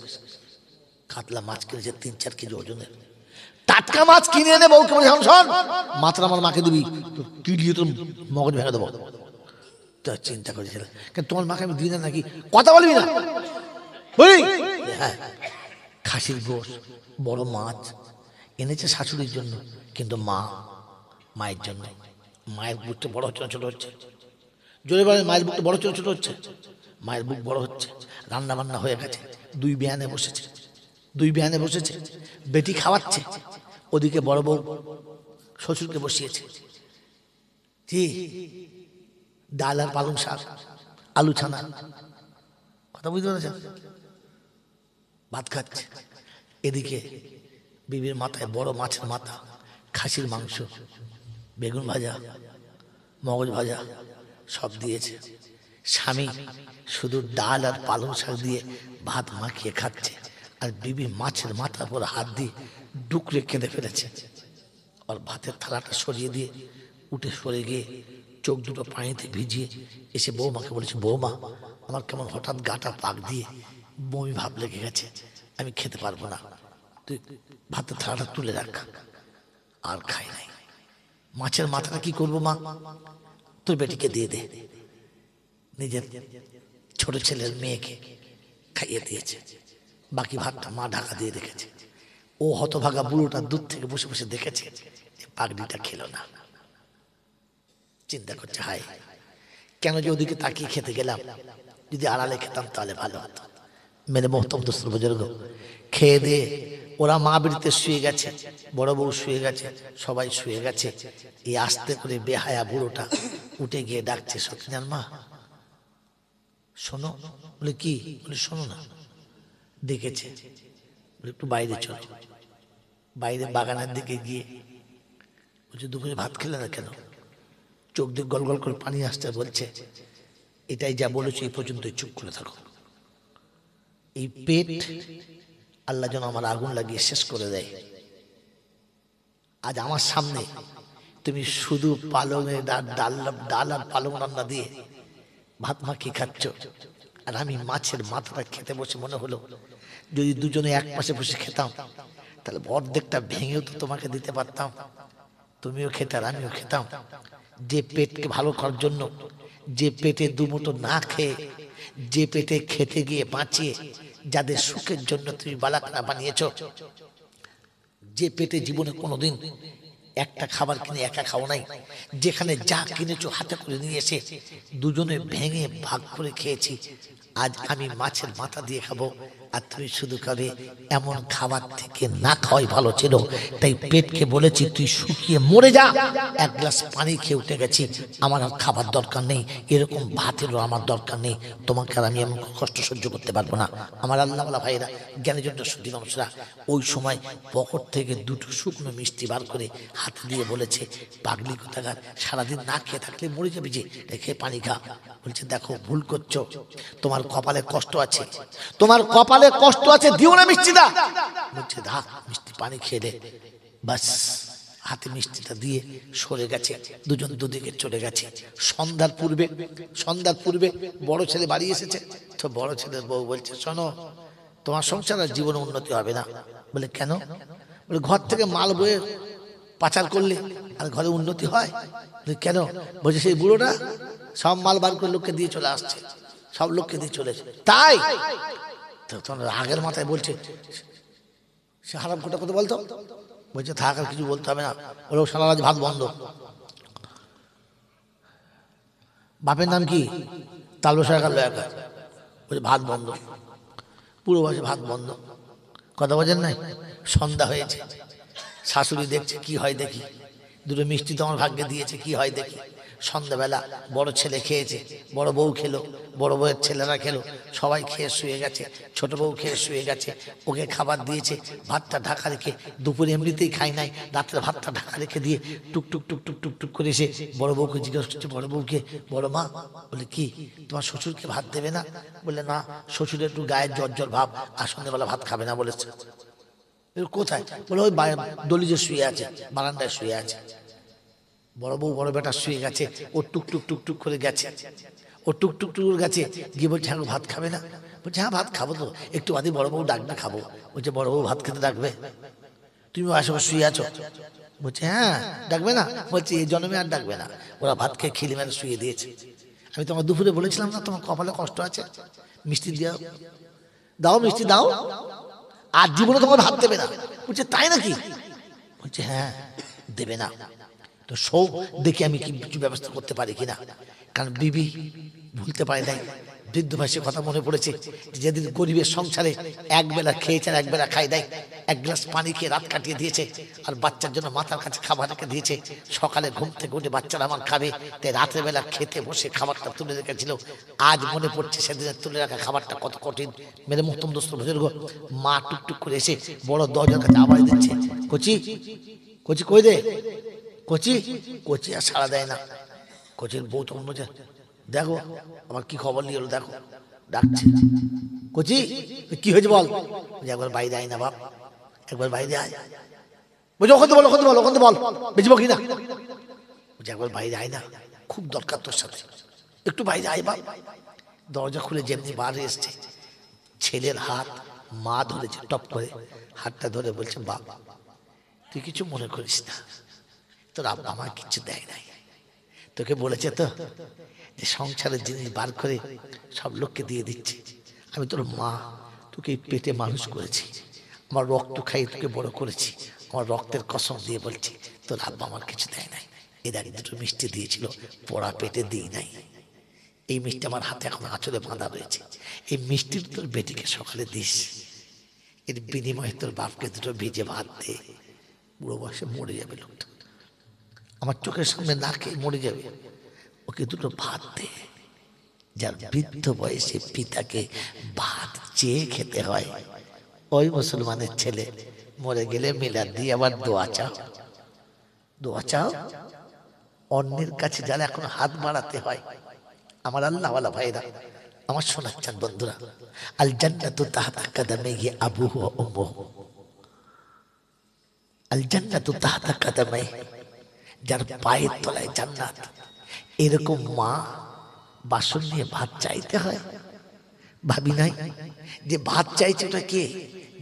Speaker 1: কাতলা মাছ কিনেছে 3-4 কেজি ওজনের। টাটকা মাছ কিনে এনে বউকে বলে, শোন মাছটা আমার মাকে দিবি, কিলিয়ে তোর মগজ ভেঙে দেবো। তা চিন্তা করেছিল, কেন তোমার মাকে আমি দিই না নাকি? কথা বলবি না, বলি হ্যাঁ। খাসির গোশ, বড় মাছ এনেছে শাশুড়ির জন্য, কিন্তু মায়ের জন্য। মায়ের বুকটা বড় হচ্ছে না ছোট হচ্ছে? জোরে বলে, মায়ের বুকটা বড় ছোট হচ্ছে? মায়ের বুক বড় হচ্ছে। রান্না বান্না হয়ে গেছে, 2 বিয়ানে বসেছে, বেটি খাওয়াচ্ছে, ওদিকে বড় বউ শ্বশুরকে বসিয়েছে। কি ডাল আর পালং শাক, আলু ছানা, কথা বুঝতে পেরেছেন? ভাত খাচ্ছে। এদিকে বিবির মাথায় বড় মাছের মাথা, খাসির মাংস, বেগুন ভাজা, মগজ ভাজা সব দিয়েছে। স্বামী শুধু ডাল আর পালং শাক দিয়ে ভাত মাখিয়ে খাচ্ছে, আর বিবি মাছের মাথার উপর হাত দিয়ে ডুকরে কেঁদে ফেলেছে। আর ভাতের থালাটা সরিয়ে দিয়ে উঠে সরে গিয়ে চোখ দুটো পানিতে ভিজিয়ে এসে বৌমাকে বলেছে, বৌমা আমার কেমন হঠাৎ গাটা পাক দিয়ে বমি ভাব লেগে গেছে, আমি খেতে পারবো না, তুই ভাতের থালাটা তুলে রাখ। আর খাই নাই। মাছের মাথাটা কি করবো মা? তোর বেটিকে দিয়ে দে। নিজের ছোট ছেলের মেয়েকে খাইয়ে দিয়েছে, বাকি ভাতটা মা ঢাকা দিয়ে রেখেছে। ও হতভাগা বুড়োটা দূর থেকে বসে বসে দেখেছে, পাগড়িটা খেলো না। চিন্তা করছে, হায় কেন যে ওদিকে তাকিয়ে খেতে গেলাম, যদি আড়ালে খেতাম তাহলে ভালো হতো। মেরে মোহতম দোস্ত বুজুর্গ, খেয়ে দিয়ে ওরা মা বাড়িতে শুয়ে গেছে, বড় বউ শুয়ে গেছে, সবাই শুয়ে গেছে। এই আস্তে করে বেহায়া বুড়োটা উঠে গিয়ে ডাকছে, সখিনার মা শোনো। বলে কি? বলে শোনো না। ডেকেছে, বলে একটু বাইরে চলো। বাইরে বাগানের দিকে গিয়ে বলছে, দুপুরে ভাত খেলে না কেন? চোখ দিয়ে গল গল করে পানি আসতে, বলছে এটাই যা বলেছো এই পর্যন্ত, চুপ করে থাকো। এই পেট আল্লাহ যেন আমার আগুন লাগিয়ে শেষ করে দেয়। আজ আমার সামনে তুমি শুধু পালঙের ডাল আর পালং রান্না দিয়ে ভাত মাখিয়ে খাচ্ছ, আর আমি মাছের মাথাটা খেতে বসে মনে হলো যদি দুজনে এক পাশে বসে খেতাম তাহলে অর্ধেকটা ভেঙেও তো তোমাকে দিতে পারতাম, তুমিও খেতে আর আমিও খেতাম। যে পেটকে ভালো করার জন্য, যে পেটে দুমুঠো না খেয়ে, যে পেটে খেতে গিয়ে বাঁচিয়ে যাদের সুখের জন্য তুমি বালাখানা বানিয়েছ, যে পেটে জীবনে কোনোদিন একটা খাবার কিনে একা খাও নাই, যেখানে যা কিনেছো হাতে করে নিয়ে এসে দুজনে ভেঙে ভাগ করে খেয়েছি, আজ আমি মাছের মাথা দিয়ে খাবো আর তুমি শুধু খাবে, এমন খাবার থেকে না খাওয়াই ভালো ছিল। তাই পেটকে বলেছি তুই শুকিয়ে মরে যা, 1 গ্লাস পানি খেয়ে উঠে গেছি, আমার আর খাবার দরকার নেই, এরকম ভাতেরও আমার দরকার নেই, তোমাকে আর আমি এমন কষ্ট সহ্য করতে পারবো না। আমার আল্লাহওয়ালা ভাইরা, জ্ঞানের জন্য শুধু মানুষরা ওই সময় পকেট থেকে 2টো শুকনো মিষ্টি বার করে হাতে দিয়ে বলেছে, পাগলি কোথাকার, সারাদিন না খেয়ে থাকলে মরে যাবে, যে রেখে পানি খা। বলছে দেখো ভুল করছো, তোমার কপালে কষ্ট আছে, তোমার কপালে কষ্ট আছে, দিও না মিষ্টিটা। বলছে দা মিষ্টি পানি খেয়ে দে। বাস হাতে মিষ্টিটা দিয়ে সরে গেছে, দুজন দুদিকে চলে গেছে। সন্ধ্যার পূর্বে বড় ছেলে বাড়ি এসেছে, তো বড় ছেলের বউ বলছে, শোনো তোমার সংসার আর জীবনে উন্নতি হবে না। বলে কেন? বলে ঘর থেকে মাল বয়ে পাচার করলে আর ঘরে উন্নতি হয়? কেন? বলছে সেই বুড়োটা সব মাল বার করে লোককে দিয়ে চলে আসছে, সব লোককে দিয়ে চলেছে। তাই আগের মাথায় বলছে, সে হারাম কোটা কথা বলতো, বলছে থাক আর কিছু বলতে হবে না, ওরা সারা ভাত বন্ধ। বাপের নাম কি? তাল বসা গেল একা, বলছে ভাত বন্ধ, পুরো বসে ভাত বন্ধ, কথা বোঝেন নাই? সন্ধ্যা হয়েছে, শাশুড়ি দেখছে কি হয় দেখি, দুটো মিষ্টি তোমার ভাগ্যে দিয়েছে কি হয় দেখি। সন্ধ্যাবেলা বড় ছেলে খেয়েছে, বড় বউ খেলো, বড় বউয়ের ছেলেরা খেলো, সবাই খেয়ে শুয়ে গেছে, ছোট বউ খেয়ে শুয়ে গেছে, ওকে খাবার দিয়েছে, ভাতটা ঢাকা রেখে, দুপুরে এমনিতেই খাই নাই, রাত্রে ভাতটা ঢাকা রেখে দিয়ে টুক টুক টুক টুক টুক টুক করে এসে বড় বউকে জিজ্ঞাসা করছে, বড় বউকে, বড় মা, বলে কি তোমার শ্বশুরকে ভাত দেবে না? বলে না, শ্বশুরের একটু গায়ের জ্বর জ্বর ভাব, আর সন্ধ্যাবেলা ভাত খাবে না বলেছে। কোথায়? বলে ওই দলিজে শুয়ে আছে, বারান্দায় শুয়ে আছে। বড় বউ বড় বেটা শুয়ে গেছে, ও টুক টুক টুক টুক করে গেছে, ও টুক টুক টুক গেছে, গিয়ে বলছে হ্যাঁ ভাত খাবে না? বলছে হ্যাঁ ভাত খাবো তো, একটু বাদে বড় বউ ডাকবে খাবো। বলছে বড় বউ ভাত খেতে ডাকবে? তুমি আশেপাশে শুয়ে আছো? বলছে হ্যাঁ ডাকবে না? বলছে এই জন্মে আর ডাকবে না, ওরা ভাত খেয়ে খিলি মেরে শুয়ে দিয়েছে। আমি তোমার দুপুরে বলেছিলাম না তোমার কপালে কষ্ট আছে, মিষ্টি দাও, দাও মিষ্টি দাও, আর জীবনে তোমার ভাত দেবে না। বলছে তাই নাকি? বলছে হ্যাঁ দেবে না। তো সব দেখে আমি কি কিছু ব্যবস্থা করতে পারি কিনা, কারণ বিবি ভুলতে পারে নাই। বৃদ্ধ ভাইসের কথা মনে পড়েছে, যেদিন গরিবের সংসারে একবেলা খেয়েছে আর একবেলা খাই দেয়, এক গ্লাস পানি খেয়ে রাত কাটিয়ে দিয়েছে, আর বাচ্চার জন্য মাথার কাছে খাবার রেখে দিয়েছে। সকালে ঘুম থেকে উঠে বাচ্চারা আমার খাবে, তাই রাতের বেলা খেতে বসে খাবারটা তুলে রেখেছিল। আজ মনে পড়ছে সেদিনের তুলে রাখা খাবারটা কত কঠিন। মেরে মুহতম দোস্ত বুজুর্গ, মা টুকটুক করে এসে বড় দরজার কাছে আওয়াজ দিচ্ছে, কচি কচি কই দে, কচি কচি আর সাড়া দেয় না। কচির বউ তখন বলছে দেখো আমার কি খবর নিয়ে এলো, দেখো ডাকছে, কচি কি হয়েছে বল? একবার বাইরে আয় না বাপ, একবার বাইরে আয়। বলছে ওখানে বল, ওখানে বল, ওখানে বল, বেঁচবো কিনা? বলছে একবার বাইরে আয় না, খুব দরকার তোর সাথে, একটু বাইরে আয় বাপ। দরজা খুলে যেমনি বার এসছে, ছেলের হাত মা ধরেছে টপ করে, হাতটা ধরে বলছে বাপ তুই কিছু মনে করিস না, তোর আব্বা আমার কিচ্ছু দেয় নাই, তোকে বলেছে তো যে সংসারের জিনিস বার করে সব লোককে দিয়ে দিচ্ছে। আমি তোর মা, তোকে পেটে মানুষ করেছি, আমার রক্ত খাই তোকে বড় করেছি, আমার রক্তের কসম দিয়ে বলছি তোর আব্বা আমার কিছু দেয় নাই। এর আগে দুটো মিষ্টি দিয়েছিল, পোড়া পেটে দিই নাই। এই মিষ্টি আমার হাতে এখন আঁচলে বাঁধা রয়েছে, এই মিষ্টির তোর বেটিকে সকালে দিস, এর বিনিময়ে তোর বাপকে দুটো ভিজে ভাত দে, বুড়ো বয়সে মরে যাবে লোকটা, আমার চোখের সামনে না খেয়ে মরে যাবে, ওকে দুটো ভাত দে। যার বৃদ্ধ বয়সে পিতাকে ভাত চেয়ে খেতে হয়, ওই মুসলমানের ছেলে মরে গেলে মিলাদ দিয়ে আবার দোয়া চাও, দোয়া চাও। অন্যের কাছে যারা এখন হাত বাড়াতে হয়, আমার আল্লাহওয়ালা ভাইরা, আমার শোনাচ্ছেন বন্ধুরা, আল জান্নাতু তাহতা কাদামাইহি আবুহু ওয়া উম্মুহু, আল জান্নাতু তাহতা কাদামাইহি, যার পায়ের তলায় জান্নাত। এরকম মা বাসন নিয়ে ভাত চাইতে হয়, ভাবি নাই যে ভাত চাইছে ওটা কে?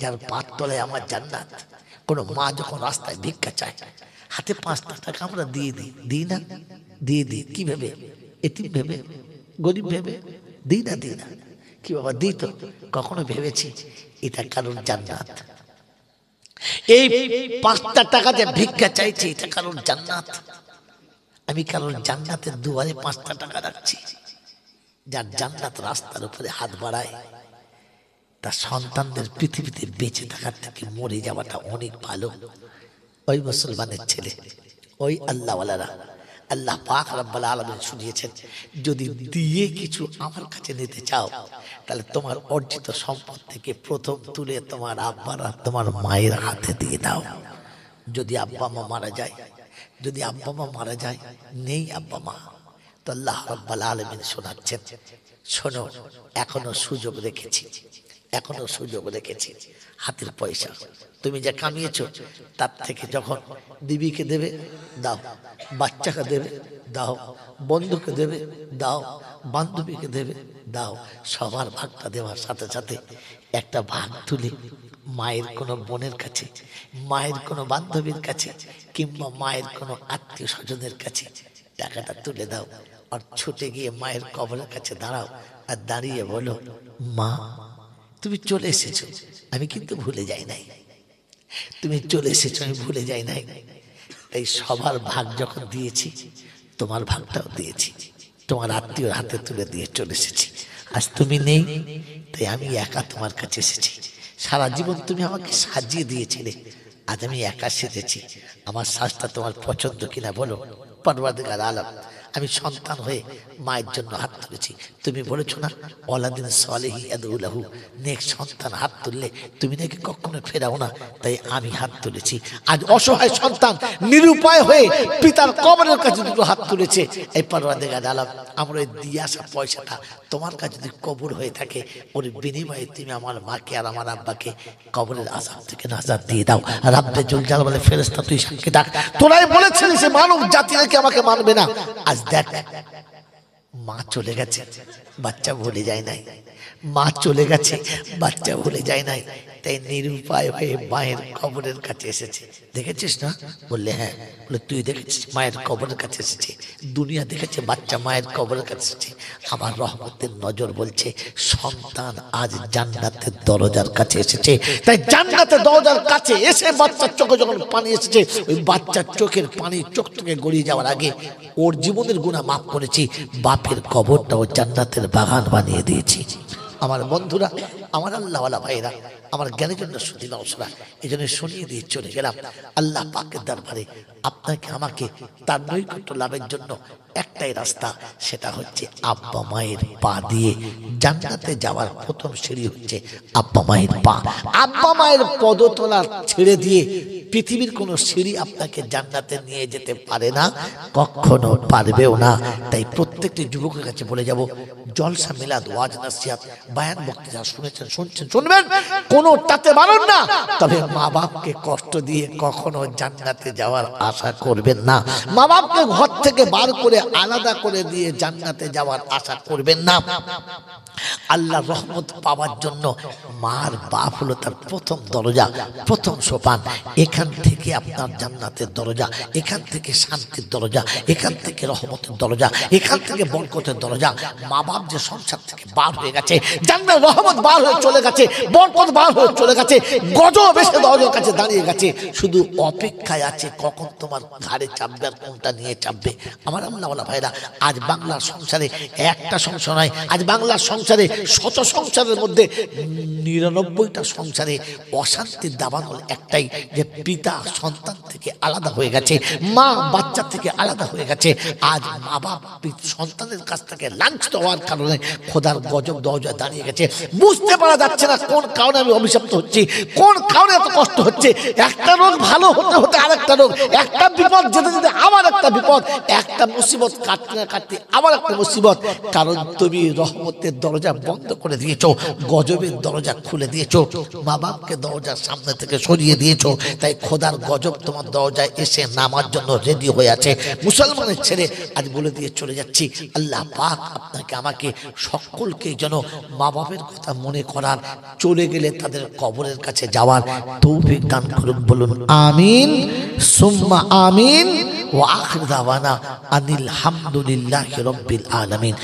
Speaker 1: যার পায়ের তলায় আমার জান্নাত। কোন মা যখন রাস্তায় ভিক্ষা চায়, হাতে 5 টাকা আমরা দিয়ে দিই, দিই না? দিয়ে দিই কি ভেবে? এতিম ভেবে, গরিব ভেবে দিই না? দিই না কি বাবা, দিই তো। কখনো ভেবেছি এটা কারোর জান্নাত? এই 5 টাকা যে ভিক্ষা চাইছে এটা কারোর জান্নাত? আমি কারোর জান্নাতের দুয়ারে 5 টাকা রাখছি। যার জান্নাত রাস্তার উপরে হাত বাড়ায়, তার সন্তানদের পৃথিবীতে বেঁচে থাকার থেকে মরে যাওয়াটা অনেক ভালো। ওই মুসলমানের ছেলে, ওই আল্লাহওয়ালারা, আল্লাহ পাক রব্বুল আলামিন শুনিয়েছেন, যদি দিয়ে কিছু আমার কাছে নিতে চাও, তাহলে তোমার অর্জিত সম্পদ থেকে প্রথম তুলে তোমার আব্বার আর তোমার মায়ের হাতে দিয়ে দাও। যদি আব্বা মা মারা যায়, যদি আব্বা মা মারা যায়, নেই আব্বা মা, তো আল্লাহ রাব্বুল আলামিন শোনাচ্ছেন, শোনো এখনো সুযোগ রেখেছি, এখনো সুযোগ রেখেছি। হাতের পয়সা তুমি যা কামিয়েছো তার থেকে যখন বিবিকে দেবে দাও, বাচ্চাকে দেবে দাও, বন্ধুকে দেবে দাও, বান্ধবীকে দেবে দাও। সবার ভাগটা দেওয়ার সাথে সাথে একটা ভাগ তুলে মায়ের কোনো বোনের কাছে, মায়ের কোনো বান্ধবীর কাছে, কিংবা মায়ের কোনো আত্মীয় স্বজনের কাছে টাকাটা তুলে দাও। আর ছুটে গিয়ে মায়ের কবরের কাছে দাঁড়াও, আর দাঁড়িয়ে বলো, মা তুমি চলে এসেছো, আমি কিন্তু ভুলে যাই নাই, তুমি চলে এসেছো, আমি ভুলে যাই নাই। তাই সবার ভাগ যখন দিয়েছি, তোমার ভাগটাও দিয়েছি। তোমার আত্মীয়র হাতে তুলে দিয়ে চলে এসেছি। আজ তুমি নেই, তাই আমি একা তোমার কাছে এসেছি। সারা জীবন তুমি আমাকে সাজিয়ে দিয়েছিলে, আজ আমি একা সেজেছি। আমার শ্বাসটা তোমার পছন্দ কিনা বলো। পরওয়ারদিগার আলম, আমি সন্তান হয়ে মায়ের জন্য হাত তুলেছি। তুমি বলেছো না, ওয়ালাদিন সালিহি আদউলাহু, নেক সন্তান হাত তুললে তুমি নাকি কখনো ফেরাও না, তাই আমি হাত তুলেছি। আজ অসহায় সন্তান নিরুপায় হয়ে পিতার কবরের কাছে দুটো হাত তুলেছে। এই পরওয়ারদিগার আলম, আমরা ওই দিয়ে আসা পয়সাটা তোমার কাছে যদি কবর হয়ে থাকে, ওর বিনিময়ে তুমি আমার মাকে আর আমার আব্বাকে কবরের আযাব থেকে নাজাত দিয়ে দাও। রাব্বে জুল জালাল বলে, ফেরেশতা তুই সাক্ষী ডাক, তোরাই বলেছিলি সে মানব জাতি নাকি আমাকে মানবে না। আজ দেখ, মা চলে গেছে, বাচ্চা ভুলে যায় নাই। মা চলে গেছে, বাচ্চা ভুলে যায় নাই, তাই নিরুপায় হয়ে মায়ের কবরের কাছে এসেছে। দেখেছিস না? বললে হ্যাঁ। বলে তুই দেখেছিস মায়ের কবরের কাছে এসেছে? দুনিয়া দেখেছে বাচ্চা মায়ের কবরের কাছে এসেছে। আমার রহমতের নজর বলছে সন্তান আজ জান্নাতের দরজার কাছে এসেছে। তাই জান্নাতের দরজার কাছে এসে বাচ্চার চোখে যখন পানি এসেছে, ওই বাচ্চার চোখের পানি চোখ থেকে গড়িয়ে যাওয়ার আগে ওর জীবনের গুনাহ মাফ করেছি। বাপের কবরটাও জান্নাতের বাগান বানিয়ে দিয়েছি। আমার বন্ধুরা, আমার আল্লাহওয়ালা ভাইরা, আমার জ্ঞানের জন্য শুধু নওসরা, এই জন্য শুনিয়ে দিয়ে চলে গেলাম আল্লাহ পাকের দরবারে। আপনাকে আমাকে তার নৈকট্য লাভের জন্য একটাই রাস্তা, সেটা হচ্ছে আব্বা মায়ের পা দিয়ে জান্নাতে যাওয়ার প্রথম সিঁড়ি হচ্ছে আব্বা মায়ের পা। আব্বা মায়ের পদতলা ছেড়ে দিয়ে পৃথিবীর কোনো সিঁড়ি আপনাকে জান্নাতে নিয়ে যেতে পারে না, কখনো পারবেও না। তাই প্রত্যেকটি যুবকের কাছে বলে যাব, জলসা মিলাদ ওয়াজ নাসিহাত বায়ান বক্তৃতা শুনেছেন, শুনছেন, শুনবেন, কোনোটাতে বারণ না। তবে মা বাপকে কষ্ট দিয়ে কখনো জান্নাতে যাওয়ার আশা করবেন না। মা বাপকে ঘর থেকে বার করে আলাদা করে দিয়ে জান্নাতে যাওয়ার আশা করবেন না। আল্লাহর রহমত পাওয়ার জন্য মার বাপ হলো তার প্রথম দরজা, প্রথম সোপান। এখান থেকে আপনার জান্নাতের দরজা, এখান থেকে শান্তির দরজা, এখান থেকে রহমতের দরজা, এখান থেকে বরকতের দরজা। মা বাপ যে সংসার থেকে বার হয়ে গেছে, জান্নাত রহমত বার হয়ে চলে গেছে, বরকত বার হয়ে চলে গেছে, গজব এসে দরজার কাছে দাঁড়িয়ে গেছে, শুধু অপেক্ষায় আছে কখন তোমার ঘাড়ে চাপবে আর কোনটা নিয়ে চাপবে। আমার আল্লাহওয়ালা ভাইরা, আজ বাংলার সংসারে একটা সংসার নয়, আজ বাংলার সংসারে শত সংসারের মধ্যে ৯৯টা সংসারে অশান্তির দাবান হল একটাই, যে পিতা সন্তান থেকে আলাদা হয়ে গেছে, মা বাচ্চা থেকে আলাদা হয়ে গেছে। আজ মা বাপ সন্তানের কাছ থেকে লাঞ্ছিত হওয়ার কারণে খোদার গজব দরজা দাঁড়িয়ে গেছে। বুঝতে পারা যাচ্ছে না কোন কারণে আমি অভিশপ্ত হচ্ছি, কোন কারণে এত কষ্ট হচ্ছে। একটা রোগ ভালো হতে হতে আরেকটা রোগ, একটা বিপদ যেতে যেতে আবার একটা বিপদ, একটা মুসিবত কাটতে না কাটতে আবার একটা মুসিবত। কারণ তুমি রহমতের দরজা বন্ধ করে দিয়েছো, গজবের দরজা খুলে দিয়েছো, মা বাপকে দরজার সামনে থেকে সরিয়ে দিয়েছো। তাই খোদার গজব তোমার দরজায় এসে নামার জন্য রেডি হয়ে আছে। মুসলমানের ছেলে আজ বলে দিয়ে চলে যাচ্ছি, আল্লাহ পাক আপনাকে আমাকে সকলকে যেন মা বাপের কথা মনে করার, চলে গেলে তাদের কবরের কাছে যাওয়ার তৌফিক দান করুন। বলুন আমিন সুম্মা আমিন। ওয়া আখির দাওয়ানা আনিল হামদুলিল্লাহি রাব্বিল আলামিন।